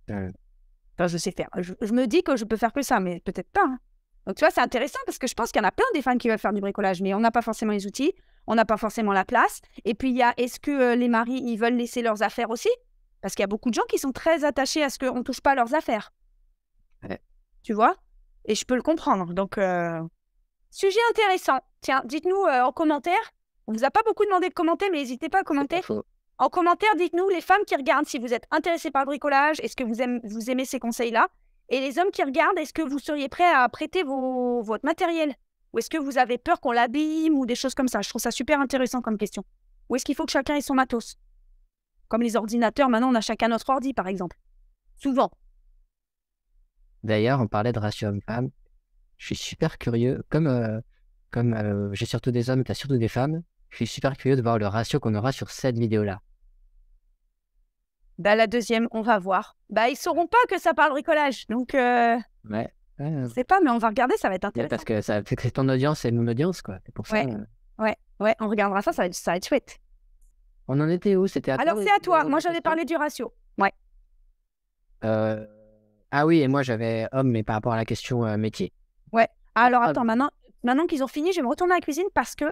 Enfin, je sais faire. Je me dis que je peux faire que ça, mais peut-être pas. Hein. Donc, tu vois, c'est intéressant parce que je pense qu'il y en a plein des femmes qui veulent faire du bricolage, mais on n'a pas forcément les outils, on n'a pas forcément la place. Et puis, il y a, est-ce que les maris, ils veulent laisser leurs affaires aussi? Parce qu'il y a beaucoup de gens qui sont très attachés à ce qu'on ne touche pas à leurs affaires. Ouais. Tu vois? Et je peux le comprendre. Donc, sujet intéressant. Tiens, dites-nous en commentaire. On vous a pas beaucoup demandé de commenter, mais n'hésitez pas à commenter. En commentaire, dites-nous, les femmes qui regardent, si vous êtes intéressées par le bricolage, est-ce que vous aimez ces conseils-là? Et les hommes qui regardent, est-ce que vous seriez prêts à prêter votre matériel? Ou est-ce que vous avez peur qu'on l'abîme ou des choses comme ça? Je trouve ça super intéressant comme question. Ou est-ce qu'il faut que chacun ait son matos? Comme les ordinateurs, maintenant, on a chacun notre ordi, par exemple. Souvent. D'ailleurs, on parlait de ratio homme-femme. Je suis super curieux. Comme j'ai surtout des hommes, tu as surtout des femmes, je suis super curieux de voir le ratio qu'on aura sur cette vidéo-là. Bah, la deuxième, on va voir. Bah, ils sauront pas que ça parle bricolage. Donc, Ouais. je sais pas, mais on va regarder, ça va être intéressant. Parce que ça fait que c'est ton audience et mon audience, quoi. C'est pour ça. Ouais, on regardera ça, ça va être chouette. On en était où? C'était à toi? Alors, c'est à toi. Moi, j'avais parlé du ratio. Ouais. Ah oui, et moi, j'avais homme, mais par rapport à la question métier. Ouais. Alors, attends, maintenant qu'ils ont fini, je vais me retourner à la cuisine parce que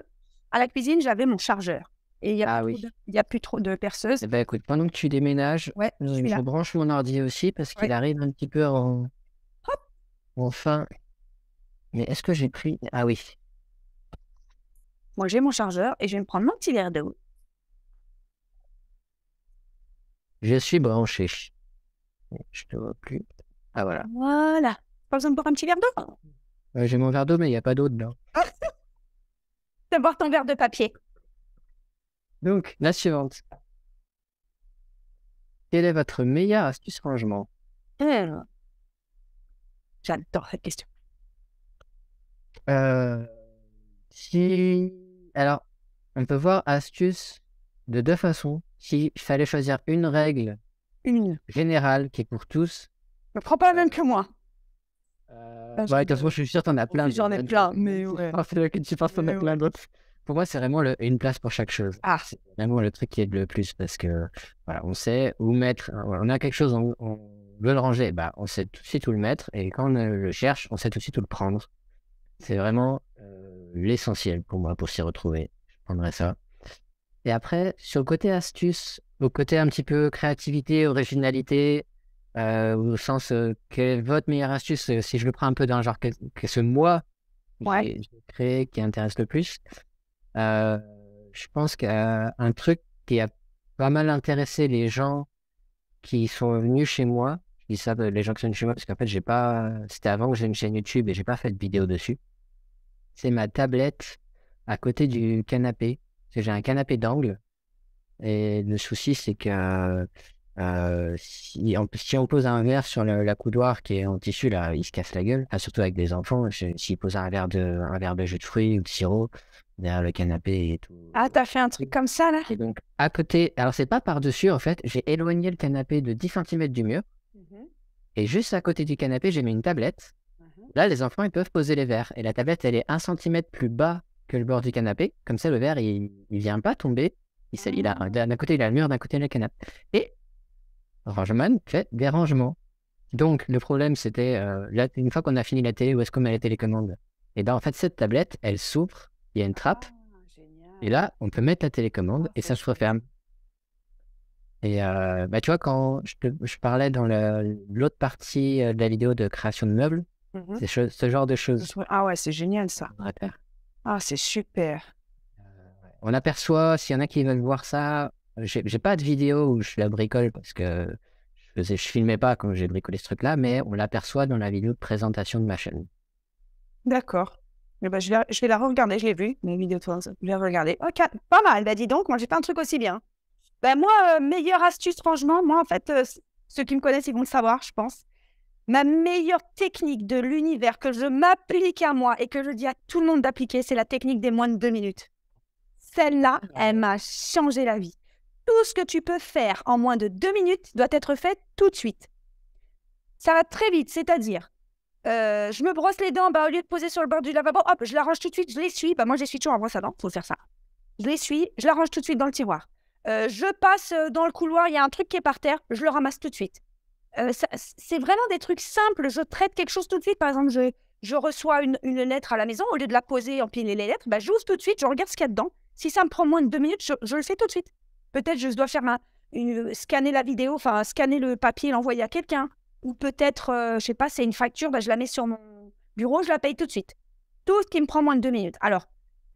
à la cuisine, j'avais mon chargeur. Et il n'y a plus trop de perceuses. Eh ben, écoute, pendant que tu déménages, je branche mon ordi aussi parce qu'il arrive un petit peu en fin. Mais est-ce que j'ai pris... Ah oui. Moi, j'ai mon chargeur et je vais me prendre mon petit verre d'eau. Je suis branché. Je te vois plus. Ah voilà. Voilà. Pas besoin de boire un petit verre d'eau? J'ai mon verre d'eau, mais il n'y a pas d'eau dedans. Tu vas boire ton verre de papier. Donc, la suivante. Quelle est votre meilleure astuce rangement? J'adore cette question. Alors, on peut voir astuce de 2 façons. S'il fallait choisir une règle générale qui est pour tous. Ne prends pas la même que moi. De toute façon, je suis sûr que tu en as plein. J'en ai plein, mais ouais. Tu penses que tu en as plein d'autres. Pour moi, c'est vraiment une place pour chaque chose. C'est vraiment le truc qui aide le plus parce que voilà, on sait où mettre. On a quelque chose, on veut le ranger, bah, on sait tout de suite où le mettre. Et quand on le cherche, on sait tout de suite où le prendre. C'est vraiment l'essentiel pour moi, pour s'y retrouver. Je prendrais ça. Et après, sur le côté astuce, au côté un petit peu créativité, originalité, au sens quelle est votre meilleure astuce, si je le prends un peu dans le genre que ce moi j'ai créé qui intéresse le plus, je pense qu'un truc qui a pas mal intéressé les gens qui sont venus chez moi, je dis ça les gens qui sont venus chez moi parce qu'en fait c'était avant que j'ai une chaîne YouTube et j'ai pas fait de vidéo dessus, c'est ma tablette à côté du canapé. Parce que j'ai un canapé d'angle. Et le souci, c'est que si on pose un verre sur la coudoir qui est en tissu, là, il se casse la gueule. Enfin, surtout avec des enfants. S'il pose un verre de jus de fruits ou de sirop derrière le canapé et tout. Ah, t'as fait un truc comme ça, là? Et donc, à côté, alors c'est pas par-dessus, en fait, j'ai éloigné le canapé de 10 centimètres du mur. Et juste à côté du canapé, j'ai mis une tablette. Là, les enfants, ils peuvent poser les verres. Et la tablette, elle est 1 centimètre plus bas que le bord du canapé. Comme ça, le verre, il vient pas tomber. D'un côté, il a le mur, d'un côté, il a le canapé. Et Rangeman fait des rangements. Donc, le problème, c'était, là, une fois qu'on a fini la télé, où est-ce qu'on met la télécommande? Et bien, en fait, cette tablette, elle s'ouvre, il y a une trappe. Et là, on peut mettre la télécommande et ça se referme. Et tu vois, quand je parlais dans l'autre partie de la vidéo de création de meubles, c'est ce genre de choses. Ah ouais, c'est génial ça. On repère. Ah, c'est super. On aperçoit, s'il y en a qui veulent voir ça, j'ai pas de vidéo où je la bricole parce que je filmais pas quand j'ai bricolé ce truc-là, mais on l'aperçoit dans la vidéo de présentation de ma chaîne. D'accord. Eh ben, je vais la regarder, je l'ai vue, mes vidéos de France. Je vais regarder. Ok, pas mal. Bah dis donc, moi j'ai pas un truc aussi bien. Ben moi, meilleure astuce, franchement, moi en fait, ceux qui me connaissent, ils vont le savoir, je pense. Ma meilleure technique de l'univers que je m'applique à moi et que je dis à tout le monde d'appliquer, c'est la technique des moins de 2 minutes. Celle-là, elle m'a changé la vie. Tout ce que tu peux faire en moins de 2 minutes doit être fait tout de suite. Ça va très vite, c'est-à-dire, je me brosse les dents, au lieu de poser sur le bord du lavabo, hop, je la range tout de suite, je l'essuie. Moi, j'essuie toujours en brosse à dents, il faut faire ça. Je l'essuie, je la range tout de suite dans le tiroir. Je passe dans le couloir, il y a un truc qui est par terre, je le ramasse tout de suite. C'est vraiment des trucs simples, je traite quelque chose tout de suite. Par exemple, je reçois une lettre à la maison, au lieu de la poser, empiler les lettres, j'ouvre tout de suite, je regarde ce qu'il y a dedans. Si ça me prend moins de 2 minutes, je le fais tout de suite. Peut-être je dois faire scanner la vidéo, enfin scanner le papier et l'envoyer à quelqu'un. Ou peut-être, je sais pas, c'est une facture, je la mets sur mon bureau, je la paye tout de suite. Tout ce qui me prend moins de 2 minutes. Alors,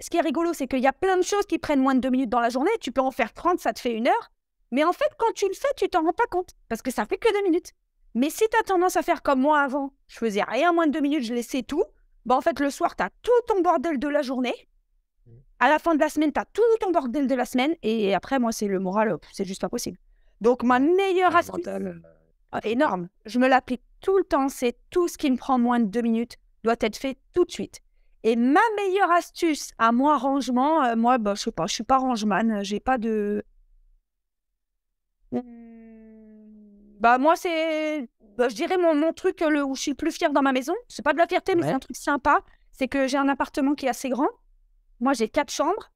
ce qui est rigolo, c'est qu'il y a plein de choses qui prennent moins de 2 minutes dans la journée. Tu peux en faire 30, ça te fait 1 heure. Mais en fait, quand tu le fais, tu t'en rends pas compte. Parce que ça fait que 2 minutes. Mais si tu as tendance à faire comme moi avant, je faisais rien moins de 2 minutes, je laissais tout. En fait, le soir, tu as tout ton bordel de la journée. À la fin de la semaine, tu as tout ton bordel de la semaine. Et après, moi, c'est le moral, c'est juste impossible. Donc, ma meilleure astuce, énorme, je me l'applique tout le temps, c'est tout ce qui me prend moins de 2 minutes doit être fait tout de suite. Et ma meilleure astuce à moi, rangement, moi, je sais pas, je suis pas rangeman, j'ai pas de... moi, c'est, je dirais mon truc où je suis le plus fière dans ma maison. C'est pas de la fierté, mais c'est un truc sympa. C'est que j'ai un appartement qui est assez grand. Moi, j'ai 4 chambres,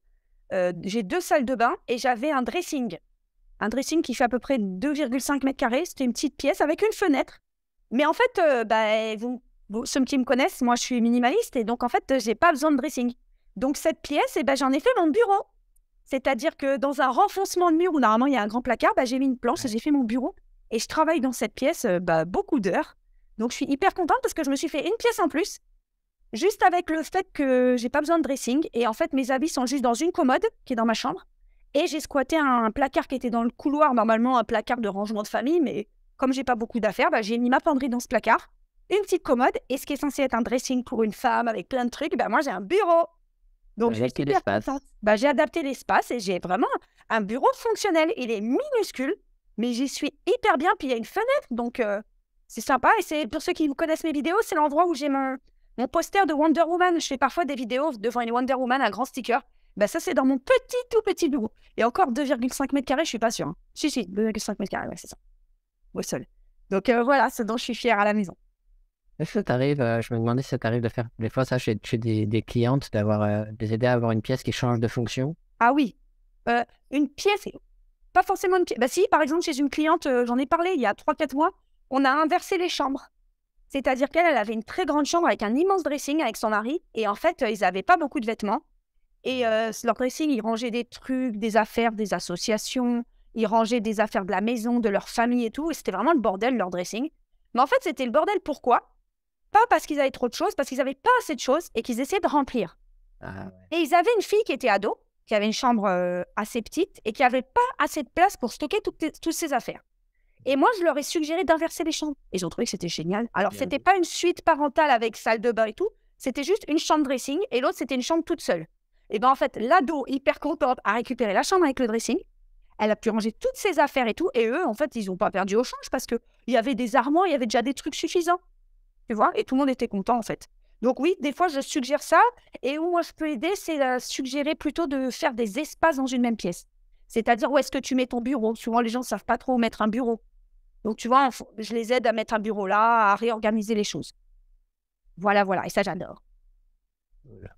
j'ai 2 salles de bain et j'avais un dressing. Un dressing qui fait à peu près 2,5 mètres carrés. C'était une petite pièce avec une fenêtre. Mais en fait, ceux qui me connaissent, moi, je suis minimaliste et donc, en fait, j'ai pas besoin de dressing. Donc, cette pièce, j'en ai fait mon bureau. C'est-à-dire que dans un renfoncement de mur où normalement il y a un grand placard, j'ai mis une planche et j'ai fait mon bureau. Et je travaille dans cette pièce beaucoup d'heures. Donc, je suis hyper contente parce que je me suis fait une pièce en plus, juste avec le fait que j'ai pas besoin de dressing. Et en fait, mes habits sont juste dans une commode qui est dans ma chambre. Et j'ai squatté un placard qui était dans le couloir, normalement un placard de rangement de famille. Mais comme j'ai pas beaucoup d'affaires, j'ai mis ma penderie dans ce placard, une petite commode. Et ce qui est censé être un dressing pour une femme avec plein de trucs, moi, j'ai un bureau. Donc, j'ai adapté l'espace et j'ai vraiment un bureau fonctionnel. Il est minuscule, mais j'y suis hyper bien. Puis, il y a une fenêtre, donc c'est sympa. Et c'est pour ceux qui connaissent mes vidéos, c'est l'endroit où j'ai mon poster de Wonder Woman. Je fais parfois des vidéos devant une Wonder Woman, un grand sticker. Ça, c'est dans mon tout petit bureau. Et encore 2,5 mètres carrés, je suis pas sûre. Si, 2,5 mètres carrés, c'est ça. Au sol. Donc, voilà ce dont je suis fière à la maison. Est-ce que ça t'arrive, je me demandais si ça t'arrive de faire des fois ça chez des clientes, de les aider à avoir une pièce qui change de fonction? Ah oui, une pièce, pas forcément une pièce. Si, par exemple, chez une cliente, j'en ai parlé il y a 3-4 mois, on a inversé les chambres. C'est-à-dire qu'elle avait une très grande chambre avec un immense dressing avec son mari. Et en fait, ils n'avaient pas beaucoup de vêtements. Et leur dressing, ils rangeaient des trucs, des affaires, des associations. Ils rangeaient des affaires de la maison, de leur famille et tout. Et c'était vraiment le bordel, leur dressing. Mais en fait, c'était le bordel, pourquoi ? Pas parce qu'ils avaient trop de choses, parce qu'ils n'avaient pas assez de choses et qu'ils essayaient de remplir. Et ils avaient une fille qui était ado, qui avait une chambre assez petite et qui n'avait pas assez de place pour stocker toutes ses affaires. Et moi, je leur ai suggéré d'inverser les chambres. Et ils ont trouvé que c'était génial. Alors, ce n'était pas une suite parentale avec salle de bain et tout. C'était juste une chambre dressing et l'autre, c'était une chambre toute seule. Et ben en fait, l'ado, hyper contente, a récupéré la chambre avec le dressing. Elle a pu ranger toutes ses affaires et tout. Et eux, en fait, ils n'ont pas perdu au change parce qu'il y avait des armoires, il y avait déjà des trucs suffisants. Tu vois? Et tout le monde était content, en fait. Donc oui, des fois, je suggère ça. Et où moi, je peux aider, c'est suggérer plutôt de faire des espaces dans une même pièce. C'est-à-dire, où est-ce que tu mets ton bureau? Souvent, les gens ne savent pas trop où mettre un bureau. Donc, tu vois, je les aide à mettre un bureau là, à réorganiser les choses. Voilà, voilà. Et ça, j'adore.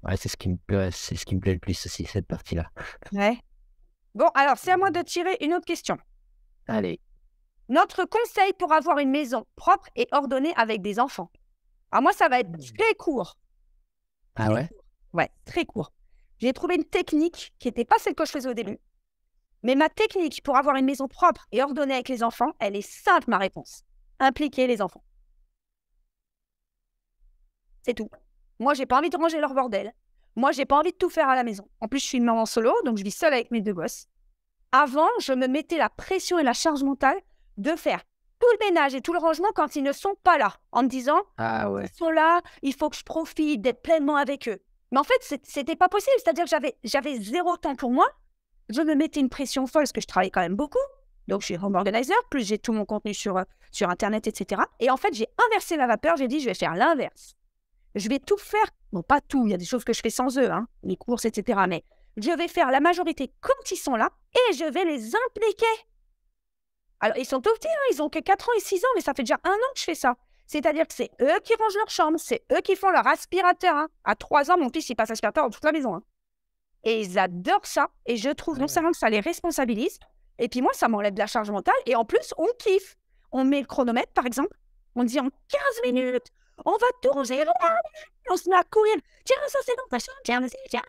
Ouais, c'est ce qui me plaît, c'est ce qui me plaît le plus aussi, cette partie-là. Ouais. Bon, alors, c'est à moi de tirer une autre question. Allez. Notre conseil pour avoir une maison propre et ordonnée avec des enfants. Alors, moi, ça va être très court. Ah ouais? Ouais, très court. J'ai trouvé une technique qui n'était pas celle que je faisais au début. Mais ma technique pour avoir une maison propre et ordonnée avec les enfants, elle est simple, ma réponse. Impliquer les enfants. C'est tout. Moi, j'ai pas envie de ranger leur bordel. Moi, j'ai pas envie de tout faire à la maison. En plus, je suis une maman solo, donc je vis seule avec mes 2 gosses. Avant, je me mettais la pression et la charge mentale de faire tout le ménage et tout le rangement quand ils ne sont pas là, en me disant Ah ouais. ils sont là, il faut que je profite d'être pleinement avec eux. Mais en fait, c'était pas possible. C'est-à-dire que j'avais 0 temps pour moi. Je me mettais une pression folle parce que je travaille quand même beaucoup. Donc, je suis home organizer, plus j'ai tout mon contenu sur Internet, etc. Et en fait, j'ai inversé la vapeur. J'ai dit, je vais faire l'inverse. Je vais tout faire. Bon, pas tout. Il y a des choses que je fais sans eux, hein, les courses, etc. Mais je vais faire la majorité quand ils sont là et je vais les impliquer. Alors, ils sont tout petits, hein, ils ont que 4 ans et 6 ans, mais ça fait déjà 1 an que je fais ça. C'est-à-dire que c'est eux qui rangent leur chambre, c'est eux qui font leur aspirateur. Hein. À 3 ans, mon fils, il passe aspirateur dans toute la maison. Hein. Et ils adorent ça. Et je trouve non seulement que ça les responsabilise, et puis moi, ça m'enlève de la charge mentale. Et en plus, on kiffe. On met le chronomètre, par exemple. On dit en 15 minutes, on va tout ranger. On se met à courir. Tiens, ça, c'est dans ta chambre. Tiens, tiens.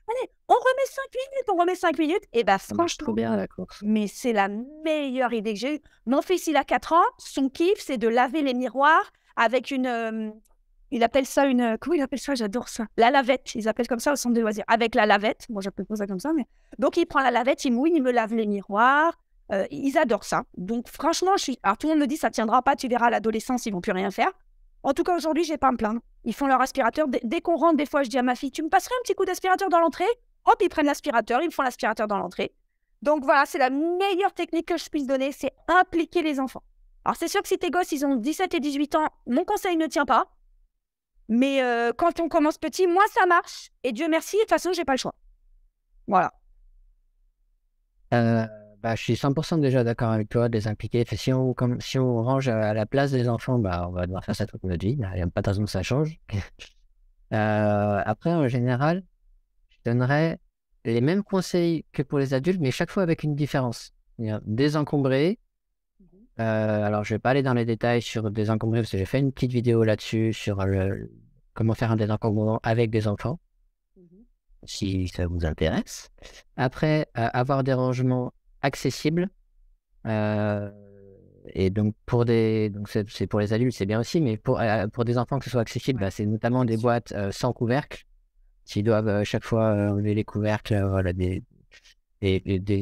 Allez, on remet 5 minutes, on remet 5 minutes. Et bien, Ça marche trop franchement, bien la course. mais c'est la meilleure idée que j'ai eue. Mon fils, il a 4 ans. Son kiff, c'est de laver les miroirs avec une... il appelle ça une... Comment il appelle ça? J'adore ça. La lavette. Ils appellent comme ça au centre de loisirs. Avec la lavette. Moi, j'appelle pas ça comme ça. Mais... Donc, il prend la lavette, il mouille, il me lave les miroirs. Ils adorent ça. Donc, franchement, je suis... Alors, tout le monde me dit, ça tiendra pas. Tu verras, à l'adolescence, ils vont plus rien faire. En tout cas, aujourd'hui, j'ai pas à me plaindre. Ils font leur aspirateur. Dès qu'on rentre, des fois, je dis à ma fille, tu me passerais un petit coup d'aspirateur dans l'entrée? Hop, ils prennent l'aspirateur, ils me font l'aspirateur dans l'entrée. Donc voilà, c'est la meilleure technique que je puisse donner, c'est impliquer les enfants. Alors c'est sûr que si tes gosses, ils ont 17 et 18 ans, mon conseil ne tient pas. Mais quand on commence petit, moi, ça marche. Et Dieu merci, de toute façon, j'ai pas le choix. Voilà. Bah, je suis 100% déjà d'accord avec toi, de les impliquer. Fait, si on range à la place des enfants, bah, on va devoir faire ça toute notre vie. Il n'y a pas de raison que ça change. Après, en général, je donnerais les mêmes conseils que pour les adultes, mais chaque fois avec une différence. C'est-à-dire désencombrer. Alors, je vais pas aller dans les détails sur désencombrer parce que j'ai fait une petite vidéo là-dessus sur comment faire un désencombrement avec des enfants, si ça vous intéresse. Après, avoir des rangements accessibles. Et donc, donc c'est pour les adultes, c'est bien aussi, mais pour des enfants que ce soit accessible, bah, c'est notamment des boîtes sans couvercle. S'ils doivent chaque fois enlever les couvercles, voilà,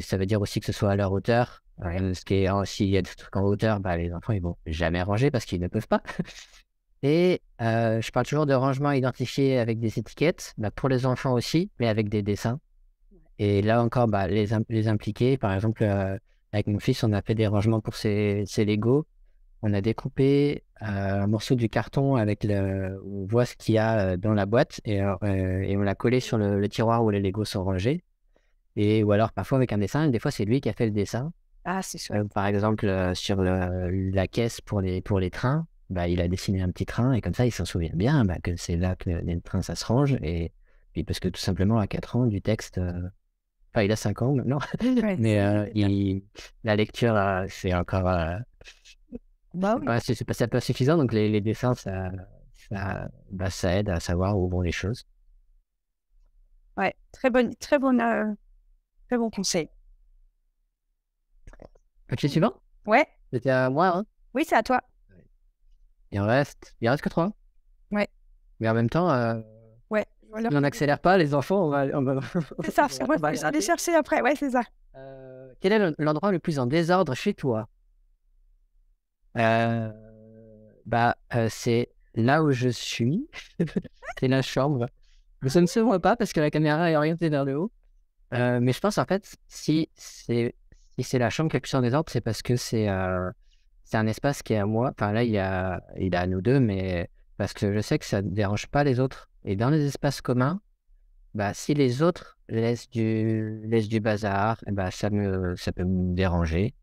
ça veut dire aussi que ce soit à leur hauteur. Ce qui est, s'il y a des trucs en hauteur, bah, les enfants ils vont jamais ranger parce qu'ils ne peuvent pas. Et je parle toujours de rangement identifié avec des étiquettes, bah, pour les enfants aussi, mais avec des dessins. Et là encore, bah, les impliquer. Par exemple, avec mon fils, on a fait des rangements pour ses Lego. On a découpé un morceau du carton avec on voit ce qu'il y a dans la boîte et on l'a collé sur le tiroir où les Legos sont rangés. Ou alors parfois avec un dessin, des fois c'est lui qui a fait le dessin. Ah, c'est chouette. Par exemple, sur la caisse pour les trains, bah, il a dessiné un petit train et comme ça il s'en souvient bien bah, que c'est là que les trains ça se range. Et puis parce que tout simplement à 4 ans du texte, enfin il a 5 ans maintenant, Ouais. mais la lecture c'est encore... Bah oui. Ouais, c'est pas suffisant, donc les dessins, ça aide à savoir où vont les choses. Ouais, très bon conseil. Ok, suivant. Ouais, C'était à moi, hein. oui, c'est à toi. Il en reste que 3. Ouais, Mais en même temps, ouais. si on n'accélère pas, les enfants, C'est ça, on va j'allais gratter. chercher après, ouais, c'est ça. Quel est l'endroit le plus en désordre chez toi? C'est là où je suis. C'est la chambre. Mais ça ne se voit pas parce que la caméra est orientée vers le haut. Mais je pense, en fait, si c'est la chambre qui est plus en désordre, c'est parce que c'est un espace qui est à moi. Enfin, là, il est à nous deux, mais parce que je sais que ça ne dérange pas les autres. Et dans les espaces communs, bah, si les autres laissent du bazar, eh bah, ça peut me déranger.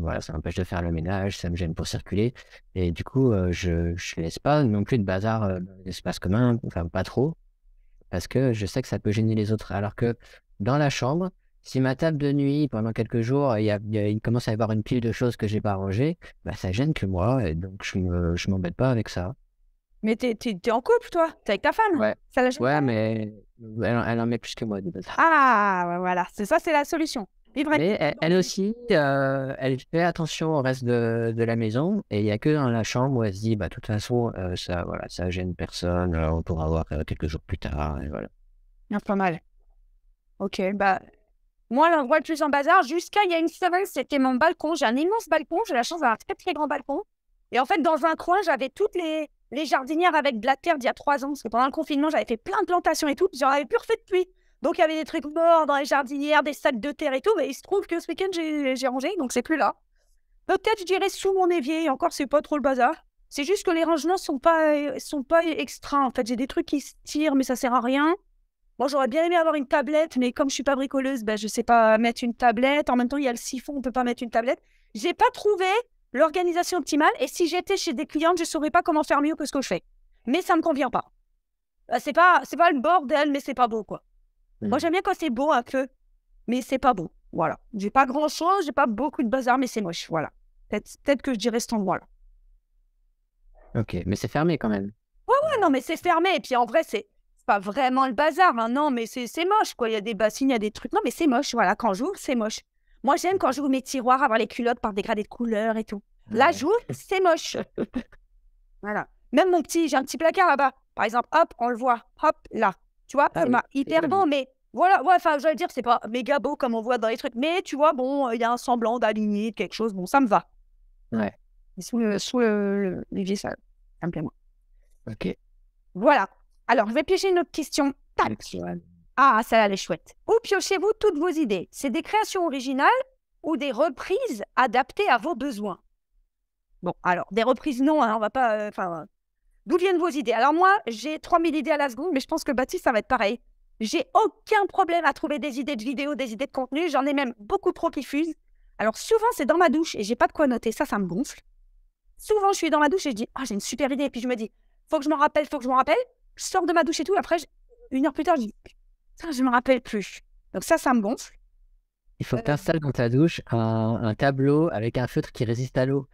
Voilà, ça m'empêche de faire le ménage, ça me gêne pour circuler. Et du coup, je ne laisse pas non plus de bazar dans les espaces communs, enfin pas trop, parce que je sais que ça peut gêner les autres. Alors que dans la chambre, si ma table de nuit, pendant quelques jours, il commence à y avoir une pile de choses que j'ai pas rangées, bah, ça gêne que moi, et donc je m'embête pas avec ça. Mais t'es en couple, toi? T'es avec ta femme? Ouais, Ça la gêne ouais, pas? mais elle en met plus que moi du bazar. Ah, ouais, voilà, c'est ça, c'est la solution. Vivre avec Mais elle aussi, elle fait attention au reste de la maison, et il n'y a que dans la chambre où elle se dit, bah, de toute façon, ça, voilà, ça gêne personne, on pourra voir quelques jours plus tard, et voilà. Ah, pas mal. Ok, bah, moi, l'endroit le plus en bazar, jusqu'à il y a une semaine, c'était mon balcon. J'ai un immense balcon, j'ai la chance d'avoir un très très grand balcon. Et en fait, dans un coin, j'avais toutes les jardinières avec de la terre d'il y a 3 ans. Parce que pendant le confinement, j'avais fait plein de plantations et tout, puis j'en avais plus refait depuis. Donc, il y avait des trucs morts dans les jardinières, des sacs de terre et tout. Mais il se trouve que ce week-end, j'ai rangé, donc c'est plus là. Peut-être, je dirais, sous mon évier. Et encore, c'est pas trop le bazar. C'est juste que les rangements sont pas extra. En fait, j'ai des trucs qui se tirent, mais ça sert à rien. Moi, j'aurais bien aimé avoir une tablette, mais comme je suis pas bricoleuse, ben, je sais pas mettre une tablette. En même temps, il y a le siphon, on peut pas mettre une tablette. J'ai pas trouvé l'organisation optimale. Et si j'étais chez des clientes, je saurais pas comment faire mieux que ce que je fais. Mais ça me convient pas. C'est pas le bordel, mais c'est pas beau, quoi. Moi, j'aime bien quand c'est beau un peu, mais c'est pas beau. Voilà. J'ai pas grand-chose, j'ai pas beaucoup de bazar, mais c'est moche. Voilà. Peut-être que je dirais cet endroit-là. Ok, mais c'est fermé quand même. Ouais, non, mais c'est fermé. Et puis en vrai, c'est pas vraiment le bazar. Hein. Non, mais c'est moche, quoi. Il y a des bassines, il y a des trucs. Non, mais c'est moche. Voilà, quand j'ouvre, c'est moche. Moi, j'aime quand j'ouvre mes tiroirs, avoir les culottes par dégradé de couleurs et tout. Là, Ouais. j'ouvre, c'est moche. Voilà. Même j'ai un petit placard là-bas. Par exemple, hop, on le voit. Hop, là. Tu vois, Ah c'est oui, hyper beau, mais voilà. Ouais, enfin, je veux dire, c'est pas méga beau comme on voit dans les trucs. Mais tu vois, bon, il y a un semblant d'aligné, de quelque chose. Bon, ça me va. ouais, Mais sous l'évier, ça me plaît moins. ok. Voilà. Alors, je vais piocher une autre question. Tac. Excellent. Ah, celle-là, elle est chouette. Où piochez-vous toutes vos idées? C'est des créations originales ou des reprises adaptées à vos besoins? Bon, alors, des reprises, non, hein, on va pas... d'où viennent vos idées? Alors moi, j'ai 3000 idées à la seconde, mais je pense que Baptiste, ça va être pareil. J'ai aucun problème à trouver des idées de vidéos, des idées de contenu. J'en ai même beaucoup trop qui fusent. Alors, souvent, c'est dans ma douche et j'ai pas de quoi noter. Ça me gonfle. Souvent, je suis dans ma douche et je dis, ah, j'ai une super idée. Et puis, je me dis, faut que je m'en rappelle, faut que je m'en rappelle. Je sors de ma douche et tout. Après, une heure plus tard, je dis, ça, je me rappelle plus. Donc ça me gonfle. Il faut que tu installes dans ta douche un tableau avec un feutre qui résiste à l'eau.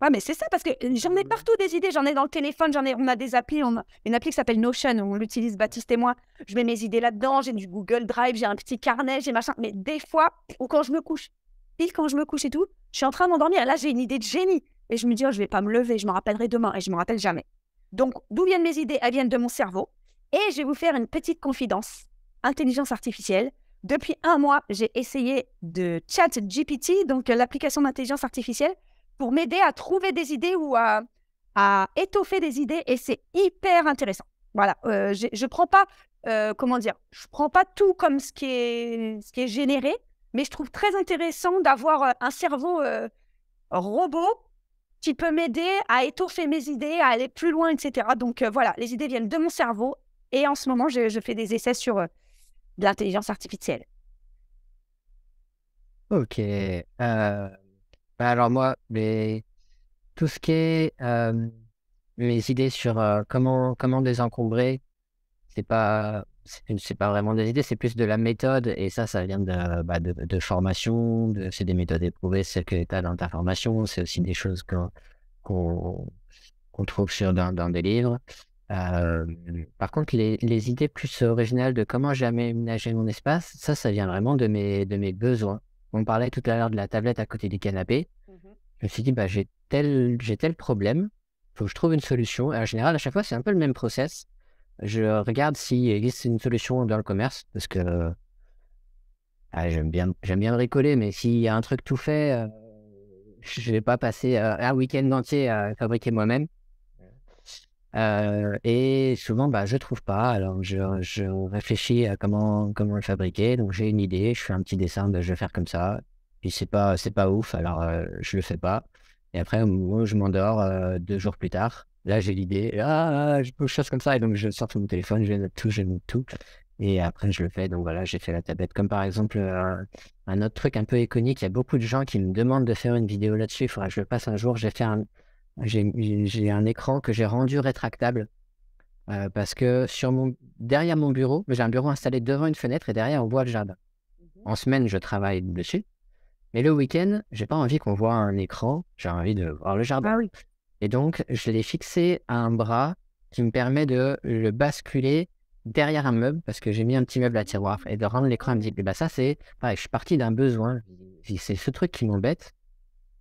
Ouais, mais c'est ça, parce que j'en ai partout des idées. J'en ai dans le téléphone, on a des applis. On a une appli qui s'appelle Notion, on l'utilise, Baptiste et moi. Je mets mes idées là-dedans, j'ai du Google Drive, j'ai un petit carnet, j'ai machin. Mais des fois, ou quand je me couche, pile quand je me couche et tout, je suis en train de m'endormir. Et là, j'ai une idée de génie. Et je me dis, oh, je vais pas me lever, je me rappellerai demain. Et je me rappelle jamais. Donc, d'où viennent mes idées? Elles viennent de mon cerveau. Et je vais vous faire une petite confidence. Intelligence artificielle. Depuis 1 mois, j'ai essayé de ChatGPT, donc l'application d'intelligence artificielle, pour m'aider à trouver des idées ou à étoffer des idées. Et c'est hyper intéressant. Voilà, je prends pas, je prends pas tout comme ce qui est généré, mais je trouve très intéressant d'avoir un cerveau robot qui peut m'aider à étoffer mes idées, à aller plus loin, etc. Donc voilà, les idées viennent de mon cerveau. Et en ce moment, je fais des essais sur de l'intelligence artificielle. Ok. Bah alors moi, tout ce qui est mes idées sur comment désencombrer, c'est pas vraiment des idées, c'est plus de la méthode. Et ça vient de formation. C'est des méthodes éprouvées, celles que tu as dans ta formation. C'est aussi des choses qu'on qu'on trouve dans des livres. Par contre, les idées plus originales de comment j'ai aménagé mon espace, ça vient vraiment de mes besoins. On parlait tout à l'heure de la tablette à côté du canapé. Je me suis dit, bah, j'ai tel problème, il faut que je trouve une solution. Et en général, à chaque fois, c'est un peu le même process. Je regarde s'il existe une solution dans le commerce, parce que j'aime bien bricoler, mais s'il y a un truc tout fait, je vais pas passer un week-end entier à fabriquer moi-même. Et souvent, bah, je trouve pas. Alors, je réfléchis à comment le fabriquer. Donc, j'ai une idée, je fais un petit dessin, bah, je vais faire comme ça. Puis, c'est pas ouf, alors je le fais pas. Et après, moi, je m'endors 2 jours plus tard. Là, j'ai l'idée, je chose comme ça. Et donc, je sors tout mon téléphone, je note tout. Et après, je le fais. Donc, voilà, j'ai fait la tablette. Comme par exemple, un autre truc un peu iconique, il y a beaucoup de gens qui me demandent de faire une vidéo là-dessus. Il faudra que je le fasse un jour. J'ai un écran que j'ai rendu rétractable parce que derrière mon bureau, j'ai un bureau installé devant une fenêtre et derrière, on voit le jardin. En semaine, je travaille dessus, mais le week-end, j'ai pas envie qu'on voit un écran, j'ai envie de voir le jardin. Ah oui. Et donc, je l'ai fixé à un bras qui me permet de le basculer derrière un meuble parce que j'ai mis un petit meuble à tiroir et de rendre l'écran. Elle me dit, bah ça, c'est pareil, je suis parti d'un besoin. C'est ce truc qui m'embête.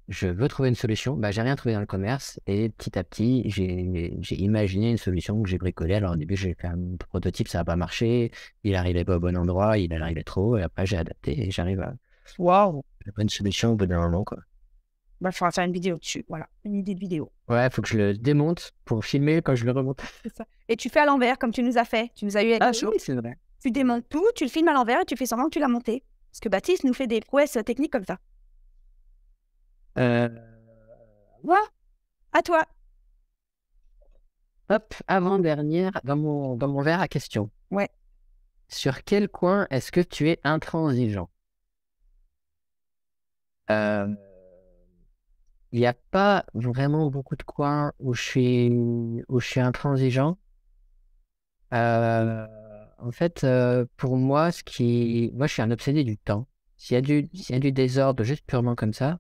Je veux trouver une solution. Bah, j'ai rien trouvé dans le commerce et petit à petit, j'ai imaginé une solution que j'ai bricolée. Alors au début, j'ai fait un prototype, ça n'a pas marché. Il n'arrivait pas au bon endroit, il arrivait trop. Et après, j'ai adapté et j'arrive à Waouh. la bonne solution au bout d'un moment, quoi. Bah, il faudra faire une vidéo dessus. Voilà, une idée de vidéo. Ouais, il faut que je le démonte pour filmer quand je le remonte. C'est ça. Et tu fais à l'envers, comme tu nous as fait. Tu nous as eu avec Ah, le oui, c'est vrai. Tu démontes tout, tu le filmes à l'envers et tu fais semblant que tu l'as monté. Parce que Baptiste nous fait des prouesses techniques comme ça. Euh, Voilà. À toi. Hop, avant-dernière, dans mon verre à question. Ouais. Sur quel coin est-ce que tu es intransigeant? Euh, Il n'y a pas vraiment beaucoup de coins où je suis intransigeant. En fait, pour moi, moi, je suis un obsédé du temps. S'il y a du désordre juste purement comme ça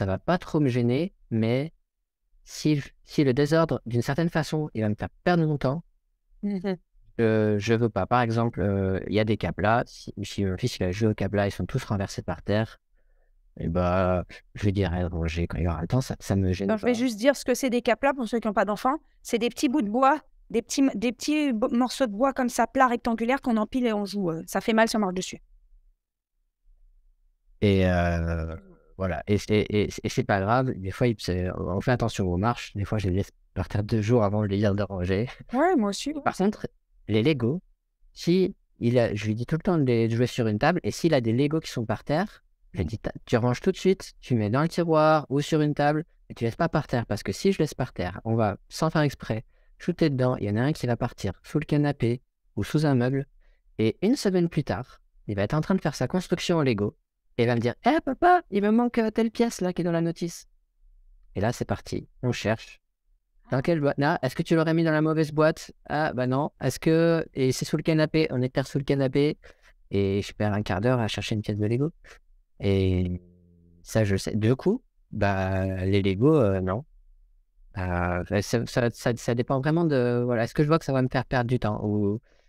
va pas trop me gêner, mais si le désordre, d'une certaine façon, il va me faire perdre mon temps, je veux pas. Par exemple, il y a des câbles là. Si mon fils il a joué au câble là, ils sont tous renversés par terre. Et bah, je lui dirais de ranger quand il aura le temps, ça me gêne Alors, je vais pas. juste dire ce que c'est des caplas pour ceux qui n'ont pas d'enfants. C'est des petits bouts de bois, des petits morceaux de bois comme ça, plats rectangulaires qu'on empile et on joue. Ça fait mal si on marche dessus. Et voilà. Et c'est pas grave. Des fois, on fait attention aux marches. Des fois, je les laisse partir 2 jours avant de les dire de ranger. Ouais, moi aussi. Par contre, les Lego, je lui dis tout le temps de jouer sur une table. Et s'il a des Lego qui sont par terre, je lui dis, tu ranges tout de suite, tu mets dans le tiroir ou sur une table et tu laisses pas par terre. Parce que si je laisse par terre, on va, sans faire exprès, shooter dedans. Il y en a un qui va partir sous le canapé ou sous un meuble. Et une semaine plus tard, il va être en train de faire sa construction en Lego. Et il va me dire, papa, il me manque telle pièce là qui est dans la notice. Et là, c'est parti. On cherche. Dans quelle boîte? Ah, est-ce que tu l'aurais mis dans la mauvaise boîte? Ah, bah non. Et c'est sous le canapé? On est sous le canapé. Et je perds un quart d'heure à chercher une pièce de Lego. Et ça, je le sais. Du coup, bah, les Lego, non. Ça dépend vraiment de. Voilà. Est-ce que je vois que ça va me faire perdre du temps?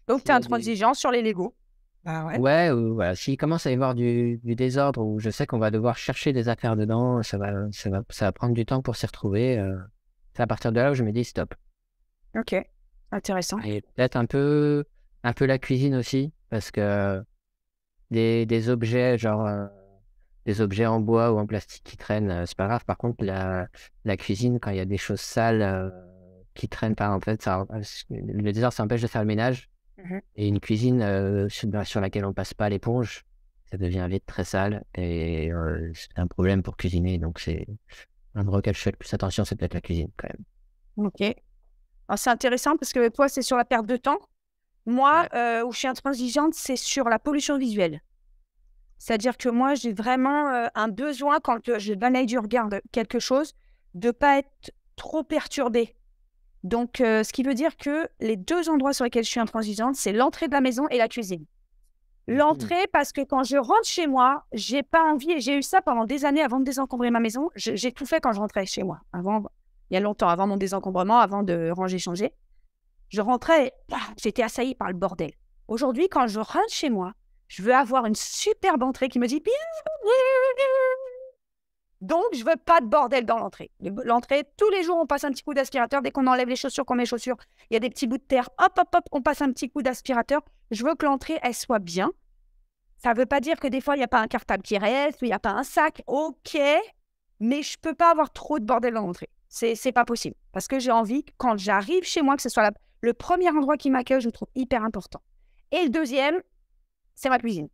Donc, tu es intransigeant sur les Lego. Bah ouais. Ouais, ou voilà. S'il commence à y avoir du désordre où je sais qu'on va devoir chercher des affaires dedans, ça va prendre du temps pour s'y retrouver. C'est à partir de là où je me dis stop. Ok. Intéressant. Et peut-être un peu la cuisine aussi, parce que des objets, genre des objets en bois ou en plastique qui traînent, c'est pas grave. Par contre, la cuisine, quand il y a des choses sales qui traînent pas, en fait, le désordre, ça empêche de faire le ménage. Et une cuisine sur laquelle on passe pas l'éponge, ça devient vite très sale et c'est un problème pour cuisiner. Donc c'est un endroit auquel je fais le plus attention, c'est peut-être la cuisine quand même. Ok. Alors, c'est intéressant parce que toi, c'est sur la perte de temps. Moi, où je suis intransigeante, c'est sur la pollution visuelle. C'est-à-dire que moi, j'ai vraiment un besoin, quand je balaye du regard quelque chose, de ne pas être trop perturbée. Donc, ce qui veut dire que les 2 endroits sur lesquels je suis intransigeante, c'est l'entrée de la maison et la cuisine. L'entrée, parce que quand je rentre chez moi, j'ai pas envie, et j'ai eu ça pendant des années avant de désencombrer ma maison. J'ai tout fait quand je rentrais chez moi, il y a longtemps, avant mon désencombrement, avant de ranger, changer. Je rentrais et j'étais assaillie par le bordel. Aujourd'hui, quand je rentre chez moi, je veux avoir une superbe entrée qui me dit donc, je veux pas de bordel dans l'entrée. L'entrée, tous les jours, on passe un petit coup d'aspirateur. Dès qu'on enlève les chaussures, qu'on met les chaussures, il y a des petits bouts de terre. Hop, hop, hop, on passe un petit coup d'aspirateur. Je veux que l'entrée, elle soit bien. Ça veut pas dire que des fois, il n'y a pas un cartable qui reste ou il n'y a pas un sac. Ok, mais je peux pas avoir trop de bordel dans l'entrée. C'est pas possible. Parce que j'ai envie, quand j'arrive chez moi, que ce soit le premier endroit qui m'accueille, je le trouve hyper important. Et le deuxième, c'est ma cuisine.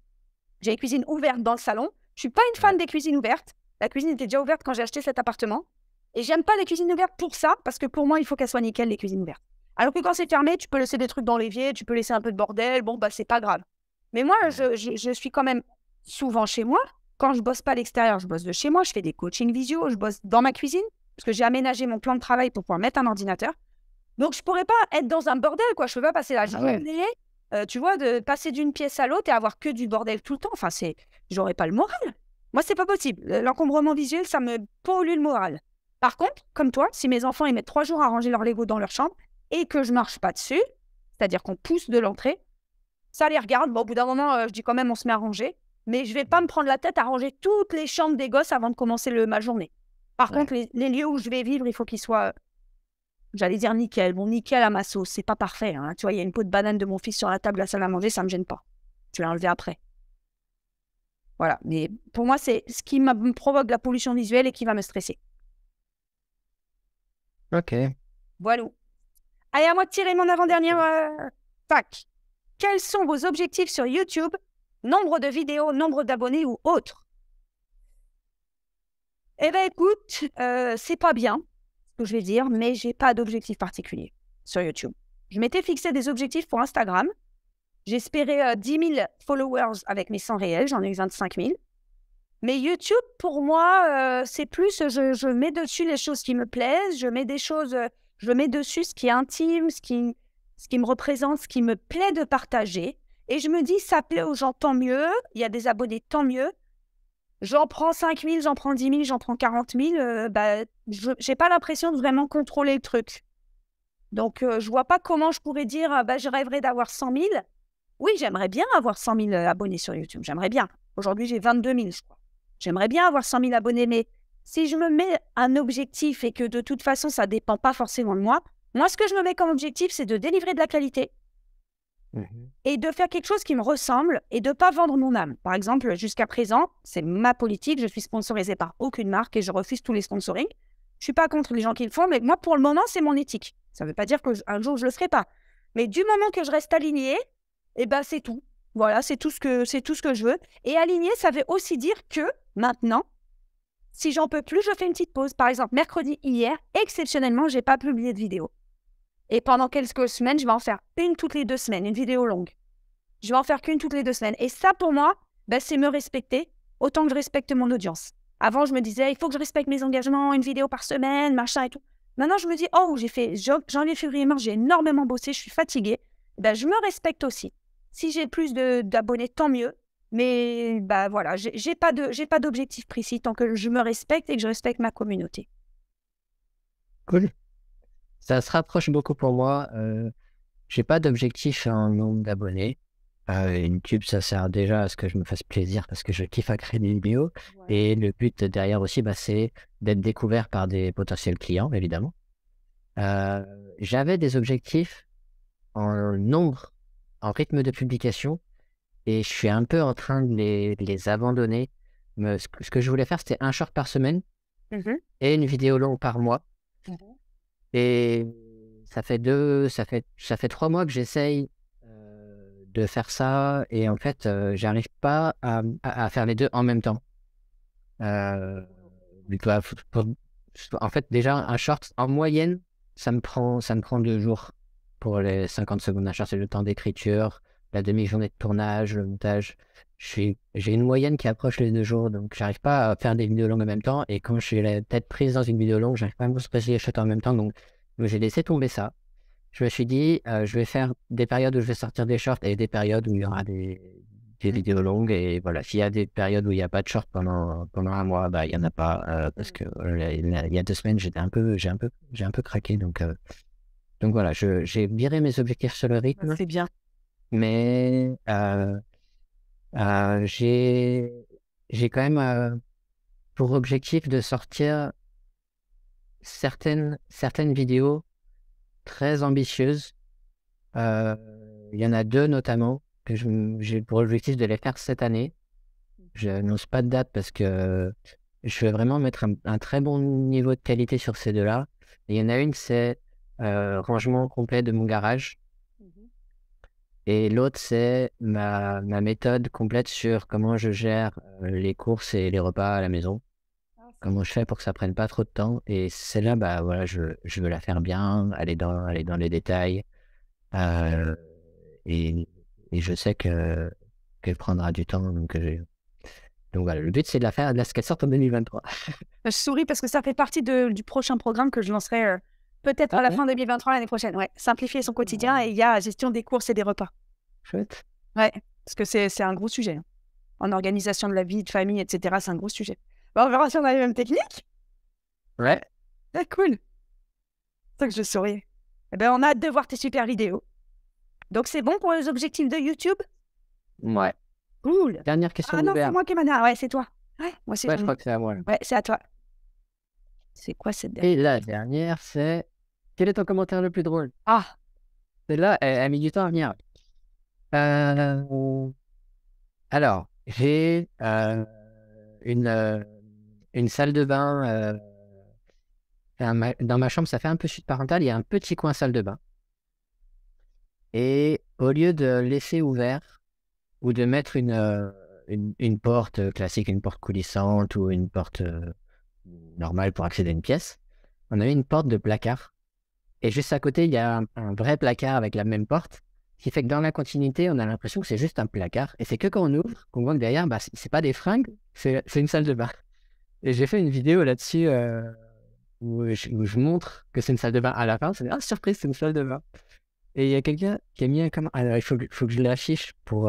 J'ai une cuisine ouverte dans le salon. Je suis pas une fan des cuisines ouvertes. La cuisine était déjà ouverte quand j'ai acheté cet appartement. Et j'aime pas les cuisines ouvertes pour ça, parce que pour moi, il faut qu'elles soient nickel, les cuisines ouvertes. Alors que quand c'est fermé, tu peux laisser des trucs dans l'évier, tu peux laisser un peu de bordel, bon, bah, c'est pas grave. Mais moi, je suis quand même souvent chez moi. Quand je bosse pas à l'extérieur, je bosse de chez moi, je fais des coachings visio, je bosse dans ma cuisine, parce que j'ai aménagé mon plan de travail pour pouvoir mettre un ordinateur. Donc, je pourrais pas être dans un bordel, quoi. Je peux pas passer la journée, tu vois, de passer d'une pièce à l'autre et avoir que du bordel tout le temps. Enfin, j'aurais pas le moral. Moi, c'est pas possible. L'encombrement visuel, ça me pollue le moral. Par contre, comme toi, si mes enfants ils mettent 3 jours à ranger leur Lego dans leur chambre et que je marche pas dessus, c'est-à-dire qu'on pousse de l'entrée, ça les regarde. Bon, au bout d'un moment, je dis quand même, on se met à ranger. Mais je vais pas me prendre la tête à ranger toutes les chambres des gosses avant de commencer ma journée. Par contre, les lieux où je vais vivre, il faut qu'ils soient, j'allais dire nickel. Bon, nickel à ma sauce, c'est pas parfait. Hein. Tu vois, il y a une peau de banane de mon fils sur la table de la salle à manger, ça me gêne pas. Je vais l'enlever après. Voilà. Mais pour moi, c'est ce qui me provoque de la pollution visuelle et qui va me stresser. Ok. Voilà. Allez, à moi de tirer mon avant-dernière fac. Quels sont vos objectifs sur YouTube? Nombre de vidéos, nombre d'abonnés ou autre? Eh bien, écoute, c'est pas bien ce que je vais dire, mais j'ai pas d'objectif particulier sur YouTube. Je m'étais fixé des objectifs pour Instagram. J'espérais 10 000 followers avec mes 100 réels. J'en ai eu 25 000. Mais YouTube, pour moi, c'est plus, je mets dessus les choses qui me plaisent. Je mets des choses, je mets dessus ce qui est intime, ce qui me représente, ce qui me plaît de partager. Et je me dis, ça plaît aux gens, tant mieux. Il y a des abonnés, tant mieux. J'en prends 5 000, j'en prends 10 000, j'en prends 40 000. Je n'ai pas l'impression de vraiment contrôler le truc. Donc, je ne vois pas comment je pourrais dire, je rêverais d'avoir 100 000. Oui, j'aimerais bien avoir 100 000 abonnés sur YouTube. J'aimerais bien. Aujourd'hui, j'ai 22 000, je crois. J'aimerais bien avoir 100 000 abonnés, mais si je me mets un objectif et que de toute façon, ça ne dépend pas forcément de moi, ce que je me mets comme objectif, c'est de délivrer de la qualité et de faire quelque chose qui me ressemble et de ne pas vendre mon âme. Par exemple, jusqu'à présent, c'est ma politique, je suis sponsorisée par aucune marque et je refuse tous les sponsorings. Je ne suis pas contre les gens qui le font, mais moi, pour le moment, c'est mon éthique. Ça ne veut pas dire qu'un jour, je ne le ferai pas. Mais du moment que je reste alignée, c'est tout. Voilà, c'est tout ce que je veux. Et aligné, ça veut aussi dire que maintenant, si j'en peux plus, je fais une petite pause. Par exemple, mercredi, hier, exceptionnellement, je n'ai pas publié de vidéo. Et pendant quelques semaines, je vais en faire une toutes les 2 semaines, une vidéo longue. Je vais en faire qu'une toutes les 2 semaines. Et ça, pour moi, c'est me respecter autant que je respecte mon audience. Avant, je me disais, il faut que je respecte mes engagements, une vidéo par semaine, machin et tout. Maintenant, je me dis, oh, j'ai fait janvier, février, mars, j'ai énormément bossé, je suis fatiguée. Je me respecte aussi. Si j'ai plus d'abonnés, tant mieux. Mais voilà, j'ai pas d'objectif précis tant que je me respecte et que je respecte ma communauté. Cool. Ça se rapproche beaucoup pour moi. J'ai pas d'objectif en nombre d'abonnés. YouTube, ça sert déjà à ce que je me fasse plaisir parce que je kiffe à créer des vidéos. Ouais. Et le but derrière aussi, c'est d'être découvert par des potentiels clients, évidemment. J'avais des objectifs en nombre, en rythme de publication, et je suis un peu en train de les abandonner. Ce que je voulais faire, c'était un short par semaine et une vidéo longue par mois. Et ça fait 3 mois que j'essaye de faire ça, et en fait, j'arrive pas à faire les deux en même temps. En fait, déjà, un short, en moyenne, ça me prend 2 jours pour les 50 secondes d'un short. C'est le temps d'écriture, la demi-journée de tournage, le montage. J'ai une moyenne qui approche les 2 jours, donc j'arrive pas à faire des vidéos longues en même temps. Et quand je suis la tête prise dans une vidéo longue, j'arrive pas à me passer les shots en même temps. Donc j'ai laissé tomber ça. Je me suis dit, je vais faire des périodes où je vais sortir des shorts et des périodes où il y aura des vidéos longues. Et voilà, s'il y a des périodes où il n'y a pas de shorts pendant un mois, il n'y en a pas. Parce que il y a 2 semaines, j'ai un peu craqué. Donc voilà, j'ai viré mes objectifs sur le rythme. C'est bien. Mais j'ai quand même pour objectif de sortir certaines vidéos très ambitieuses. Il y en a 2 notamment que j'ai pour objectif de les faire cette année. Je n'annonce pas de date parce que je vais vraiment mettre un très bon niveau de qualité sur ces deux-là. Et il y en a une, c'est rangement complet de mon garage. Et l'autre, c'est ma méthode complète sur comment je gère les courses et les repas à la maison. Comment je fais pour que ça prenne pas trop de temps. Et celle-là, bah voilà, je veux la faire bien, aller dans les détails. Et, et je sais qu'elle prendra du temps. Donc voilà, le but, c'est de la faire, qu'elle sorte en 2023. Je souris parce que ça fait partie du prochain programme que je lancerai peut-être à la fin 2023, l'année prochaine. Ouais, simplifier son quotidien et il y a gestion des courses et des repas. Chouette. Ouais, parce que c'est un gros sujet. En organisation de la vie, de famille, etc., c'est un gros sujet. Bon, on verra si on a les mêmes techniques. Ouais. Ah, cool. C'est ça que je souris. Eh ben, on a hâte de voir tes super vidéos. Donc, c'est bon pour les objectifs de YouTube? Ouais. Cool. Dernière question. Ah non, c'est moi qui ai mana. Ouais, c'est toi. Ouais, moi aussi. Ouais, je crois que c'est à moi. Là. Ouais, c'est à toi. C'est quoi cette dernière? Et la dernière, c'est quel est ton commentaire le plus drôle? Ah. Celle-là, elle a mis du temps à venir. Alors, j'ai une salle de bain. Dans ma chambre, ça fait un peu chute parentale. Il y a un petit coin salle de bain. Et au lieu de laisser ouvert ou de mettre une porte classique, une porte coulissante ou une porte normale pour accéder à une pièce, on a mis une porte de placard. Et juste à côté, il y a un vrai placard avec la même porte. Ce qui fait que dans la continuité, on a l'impression que c'est juste un placard. Et c'est que quand on ouvre, qu'on voit que derrière, bah, c'est pas des fringues, c'est une salle de bain. Et j'ai fait une vidéo là-dessus où je montre que c'est une salle de bain. À la fin, c'est ah, surprise, c'est une salle de bain. Et il y a quelqu'un qui a mis un comment. Alors, il faut que je l'affiche pour. Où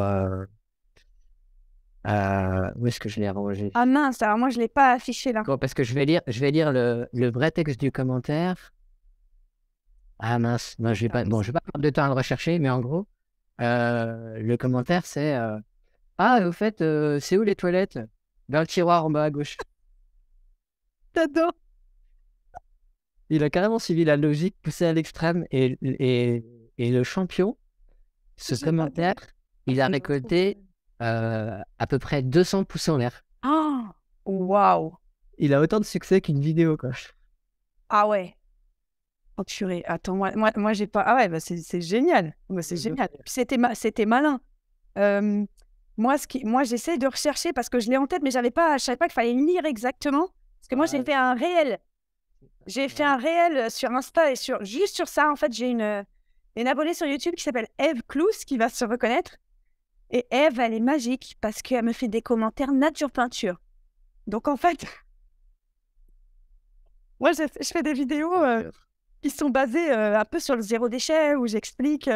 est-ce que je l'ai rangé? Ah mince, alors moi, je ne l'ai pas affiché là. Bon, parce que je vais lire le vrai texte du commentaire. Ah mince, non, je vais pas prendre de temps à le rechercher, mais en gros, le commentaire, c'est ah, au fait, c'est où les toilettes? Dans le tiroir en bas à gauche. T'adores. Il a carrément suivi la logique poussée à l'extrême et le champion, ce commentaire, il a récolté à peu près 200 pouces en l'air. Ah, waouh. Il a autant de succès qu'une vidéo, quoi. Ah ouais. Oh purée, attends, moi j'ai pas. Ah ouais, bah c'est génial. Bah, c'est génial. Puis c'était malin. Moi, j'essaie de rechercher parce que je l'ai en tête, mais je savais pas qu'il fallait lire exactement. Parce que moi, j'ai fait un réel. J'ai fait un réel sur Insta et juste sur ça. En fait, j'ai une abonnée sur YouTube qui s'appelle Eve Clous qui va se reconnaître. Et Eve, elle est magique parce qu'elle me fait des commentaires nature peinture. Donc en fait, moi, je fais des vidéos qui sont basées un peu sur le zéro déchet où j'explique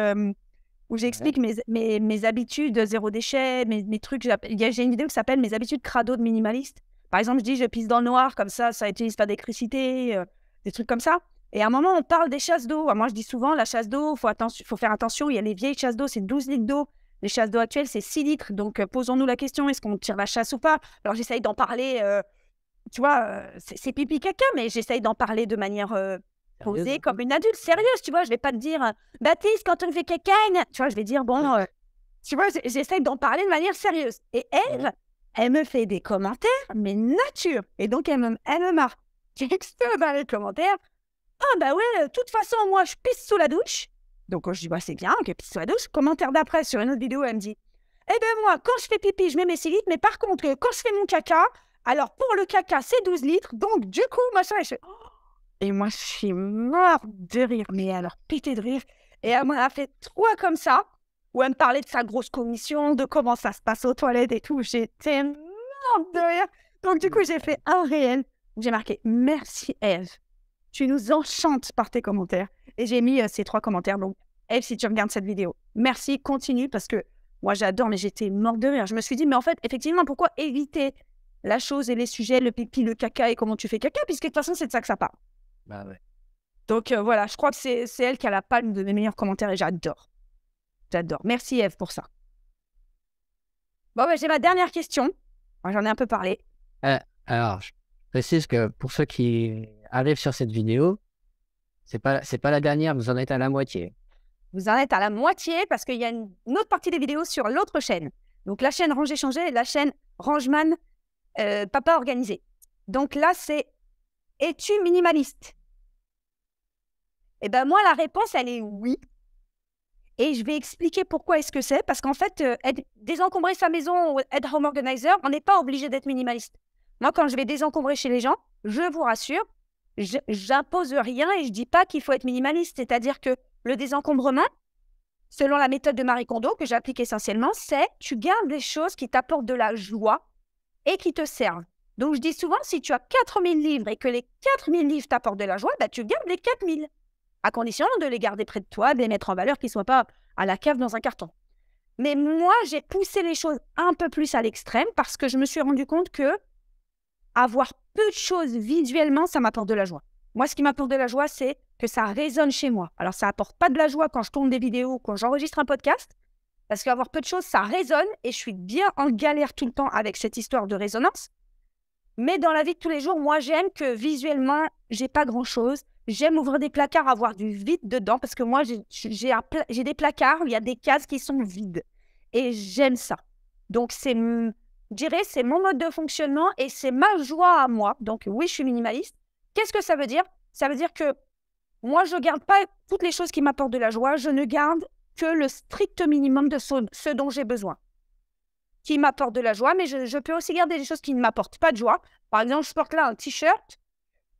mes habitudes zéro déchet, mes trucs. J'ai une vidéo qui s'appelle Mes habitudes crado de minimaliste. Par exemple, je dis je pisse dans le noir, comme ça n'utilise pas d'électricité, des trucs comme ça. Et à un moment, on parle des chasses d'eau. Moi, je dis souvent, la chasse d'eau, faut faire attention. Il y a les vieilles chasses d'eau, c'est 12 litres d'eau. Les chasses d'eau actuelles, c'est 6 litres. Donc, posons-nous la question, est-ce qu'on tire la chasse ou pas? Alors, j'essaye d'en parler, tu vois, c'est pipi caca, mais j'essaye d'en parler de manière posée, comme une adulte, sérieuse, tu vois. Je vais pas te dire, Baptiste, quand on fait caca, tu vois, je vais dire, bon, tu vois, j'essaye d'en parler de manière sérieuse. Et elle me fait des commentaires, mais nature. Et donc, elle me marque texto dans les commentaires. Ah, bah ouais, de toute façon, moi, je pisse sous la douche. Donc, je dis, bah, c'est bien que pisse sous la douche. Commentaire d'après, sur une autre vidéo, elle me dit, eh ben moi, quand je fais pipi, je mets mes 6 litres, mais par contre, quand je fais mon caca, alors pour le caca, c'est 12 litres. Donc, du coup, machin, et moi, je suis morte de rire. Mais alors, pété de rire. Et elle m'a fait 3 comme ça, où elle me parlait de sa grosse commission, de comment ça se passe aux toilettes et tout. J'étais morte de rire. Donc, du coup, j'ai fait un réel où j'ai marqué « Merci, Eve. Tu nous enchantes par tes commentaires. » Et j'ai mis ces 3 commentaires. Donc, Eve, si tu regardes cette vidéo, merci, continue, parce que moi, j'adore, mais j'étais morte de rire. Je me suis dit, mais en fait, effectivement, pourquoi éviter la chose et les sujets, le pipi, le caca et comment tu fais caca, puisque de toute façon, c'est de ça que ça parle. Bah ouais. Donc, voilà, je crois que c'est elle qui a la palme de mes meilleurs commentaires et j'adore. J'adore. Merci, Eve, pour ça. Bon, j'ai ma dernière question. Moi, j'en ai un peu parlé. Alors, je précise que pour ceux qui arrivent sur cette vidéo, c'est pas la dernière, vous en êtes à la moitié. Vous en êtes à la moitié parce qu'il y a une autre partie des vidéos sur l'autre chaîne. Donc, la chaîne Ranger Changer et la chaîne Rangeman Papa Organisé. Donc là, c'est « Es-tu minimaliste ?» Eh bien, moi, la réponse, elle est oui. Et je vais expliquer pourquoi est-ce que c'est. Parce qu'en fait, désencombrer sa maison ou être home organizer, on n'est pas obligé d'être minimaliste. Moi, quand je vais désencombrer chez les gens, je vous rassure, j'impose rien et je dis pas qu'il faut être minimaliste. C'est-à-dire que le désencombrement, selon la méthode de Marie Kondo, que j'applique essentiellement, c'est tu gardes des choses qui t'apportent de la joie et qui te servent. Donc, je dis souvent, si tu as 4000 livres et que les 4000 livres t'apportent de la joie, bah, tu gardes les 4000. À condition de les garder près de toi, de les mettre en valeur, qu'ils ne soient pas à la cave dans un carton. Mais moi, j'ai poussé les choses un peu plus à l'extrême parce que je me suis rendu compte que avoir peu de choses visuellement, ça m'apporte de la joie. Moi, ce qui m'apporte de la joie, c'est que ça résonne chez moi. Alors, ça n'apporte pas de la joie quand je tourne des vidéos ou quand j'enregistre un podcast, parce qu'avoir peu de choses, ça résonne et je suis bien en galère tout le temps avec cette histoire de résonance. Mais dans la vie de tous les jours, moi, j'aime que visuellement, j'ai pas grand-chose. J'aime ouvrir des placards, avoir du vide dedans, parce que moi, j'ai des placards où il y a des cases qui sont vides. Et j'aime ça. Donc, je dirais, c'est mon mode de fonctionnement et c'est ma joie à moi. Donc, oui, je suis minimaliste. Qu'est-ce que ça veut dire? Ça veut dire que moi, je ne garde pas toutes les choses qui m'apportent de la joie. Je ne garde que le strict minimum de ce dont j'ai besoin, qui m'apporte de la joie, mais je peux aussi garder des choses qui ne m'apportent pas de joie. Par exemple, je porte là un t-shirt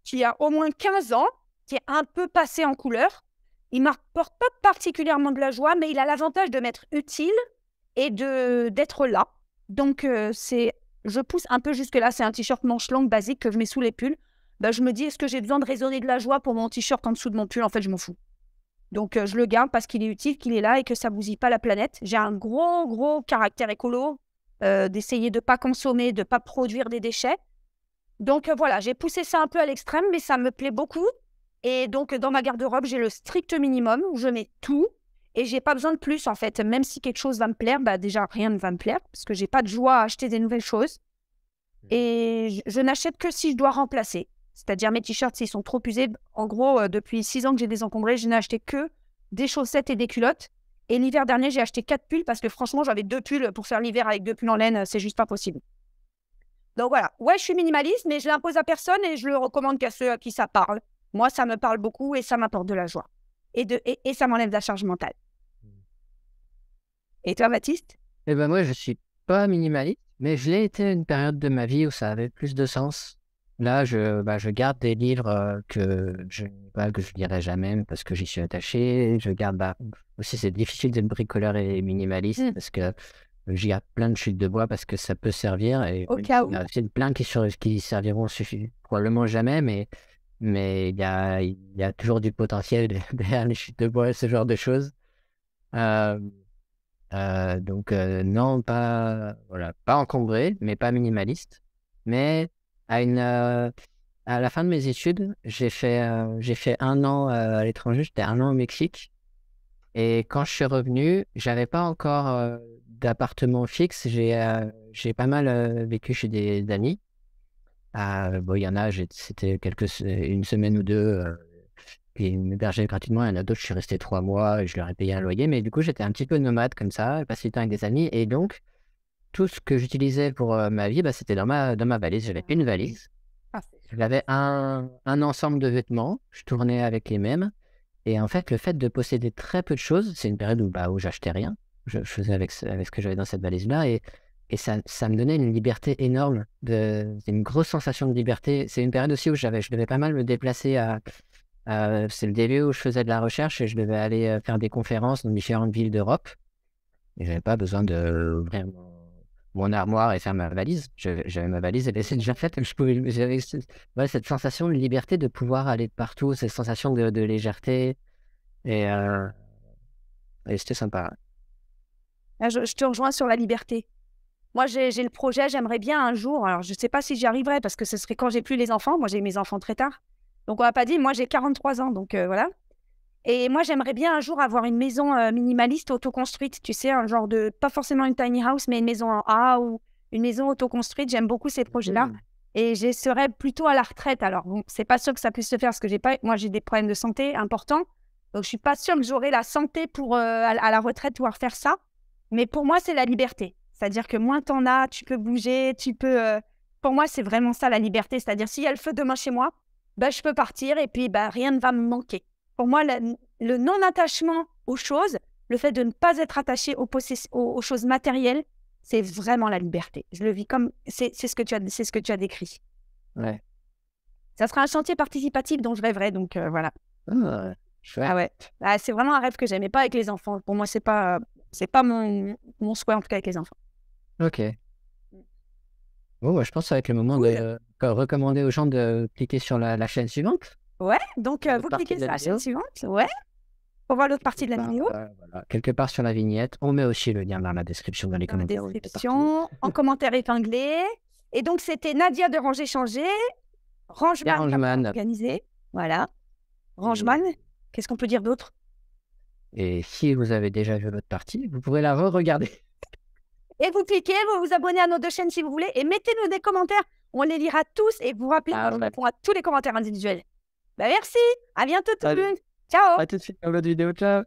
qui a au moins 15 ans, qui est un peu passé en couleur. Il ne m'apporte pas particulièrement de la joie, mais il a l'avantage de m'être utile et d'être là. Donc, je pousse un peu jusque-là. C'est un t-shirt manche longue basique que je mets sous les pulls. Ben, je me dis, est-ce que j'ai besoin de résonner de la joie pour mon t-shirt en dessous de mon pull? En fait, je m'en fous. Donc, je le garde parce qu'il est utile, qu'il est là et que ça ne bousille pas la planète. J'ai un gros caractère écolo, d'essayer de ne pas consommer, de ne pas produire des déchets. Donc, voilà, j'ai poussé ça un peu à l'extrême, mais ça me plaît beaucoup. Et donc, dans ma garde-robe, j'ai le strict minimum où je mets tout et je n'ai pas besoin de plus, en fait. Même si quelque chose va me plaire, bah, déjà, rien ne va me plaire parce que je n'ai pas de joie à acheter des nouvelles choses. Et je n'achète que si je dois remplacer. C'est-à-dire mes t-shirts, s'ils sont trop usés. En gros, depuis 6 ans que j'ai désencombré, je n'ai acheté que des chaussettes et des culottes. Et l'hiver dernier, j'ai acheté 4 pulls parce que franchement, j'avais 2 pulls pour faire l'hiver avec 2 pulls en laine. C'est juste pas possible. Donc voilà. Ouais, je suis minimaliste, mais je l'impose à personne et je le recommande qu'à ceux à qui ça parle. Moi, ça me parle beaucoup et ça m'apporte de la joie. Et ça m'enlève de la charge mentale. Et toi, Baptiste? Eh ben moi, je suis pas minimaliste, mais je l'ai été une période de ma vie où ça avait plus de sens. Là, je garde des livres que je lirai jamais parce que j'y suis attaché. Je garde aussi, c'est difficile d'être bricoleur et minimaliste parce que j'y garde plein de chutes de bois parce que ça peut servir. Et Au cas où. il y en a aussi plein qui serviront probablement jamais, mais il y a toujours du potentiel derrière les chutes de bois, ce genre de choses. Donc non, pas encombré, mais pas minimaliste. Mais à la fin de mes études, j'ai fait 1 an à l'étranger, j'étais 1 an au Mexique. Et quand je suis revenu, j'avais pas encore d'appartement fixe. J'ai pas mal vécu chez des amis. Bon, il y en a, c'était une semaine ou deux qui m'hébergeaient gratuitement. Il y en a d'autres, je suis resté 3 mois et je leur ai payé un loyer. Mais du coup, j'étais un petit peu nomade comme ça, passer du temps avec des amis. Et donc, tout ce que j'utilisais pour ma vie, c'était dans ma valise. J'avais une valise. J'avais un ensemble de vêtements. Je tournais avec les mêmes. Et en fait, le fait de posséder très peu de choses, c'est une période où j'achetais rien. Je faisais avec ce que j'avais dans cette valise-là. Et ça me donnait une liberté énorme. C'est une grosse sensation de liberté. C'est une période aussi où je devais pas mal me déplacer c'est le début où je faisais de la recherche et je devais aller faire des conférences dans différentes villes d'Europe. Et j'avais pas besoin d'ouvrir mon armoire et faire ma valise. J'avais ma valise, elle était déjà faite. J'avais cette sensation de liberté de pouvoir aller partout, cette sensation de légèreté. Et c'était sympa. Je te rejoins sur la liberté. Moi, j'ai le projet, j'aimerais bien un jour, alors je ne sais pas si j'y arriverai parce que ce serait quand j'ai plus les enfants. Moi, j'ai eu mes enfants très tard. Donc, on n'a pas dit, moi, j'ai 43 ans, donc voilà. Et moi, j'aimerais bien un jour avoir une maison minimaliste autoconstruite, tu sais, un genre de, pas forcément une tiny house, mais une maison en A ou une maison autoconstruite. J'aime beaucoup ces projets-là. Et je serais plutôt à la retraite. Alors, bon, c'est pas sûr que ça puisse se faire parce que moi, j'ai des problèmes de santé importants. Donc, je suis pas sûre que j'aurai la santé pour, à la retraite, pouvoir faire ça. Mais pour moi, c'est la liberté. C'est-à-dire que moins t'en as, tu peux bouger, tu peux Pour moi, c'est vraiment ça la liberté. C'est-à-dire, s'il y a le feu demain chez moi, bah, je peux partir et puis bah, rien ne va me manquer. Pour moi, le non-attachement aux choses, le fait de ne pas être attaché aux choses matérielles, c'est vraiment la liberté. Je le vis comme... C'est ce que tu as décrit. Ouais. Ça sera un chantier participatif dont je rêverai, donc voilà. Chouette. Ah ouais. Ah, c'est vraiment un rêve que j'aime, mais pas avec les enfants. Pour moi, c'est pas mon souhait, en tout cas, avec les enfants. Ok. Bon, bah, je pense que ça va être le moment de recommander aux gens de cliquer sur la chaîne suivante. Ouais, donc L'autre vous partie cliquez de sur la la chaîne vidéo. suivante. Ouais, pour voir l'autre partie de la vidéo. Voilà. Quelque part sur la vignette. On met aussi le lien dans la description, dans les Dans la commentaires. description, en commentaire épinglé. Et donc, c'était Nadia de Ranger Changer, Rangeman organisé. Voilà. Rangeman, qu'est-ce qu'on peut dire d'autre? Et si vous avez déjà vu l'autre partie, vous pourrez la re-regarder. Et vous cliquez, vous vous abonnez à nos deux chaînes si vous voulez, et mettez-nous des commentaires. On les lira tous, et vous rappelez, on répond à tous les commentaires individuels. Bah, merci, à bientôt tout le monde. Ciao. À tout de suite dans l'autre vidéo, ciao.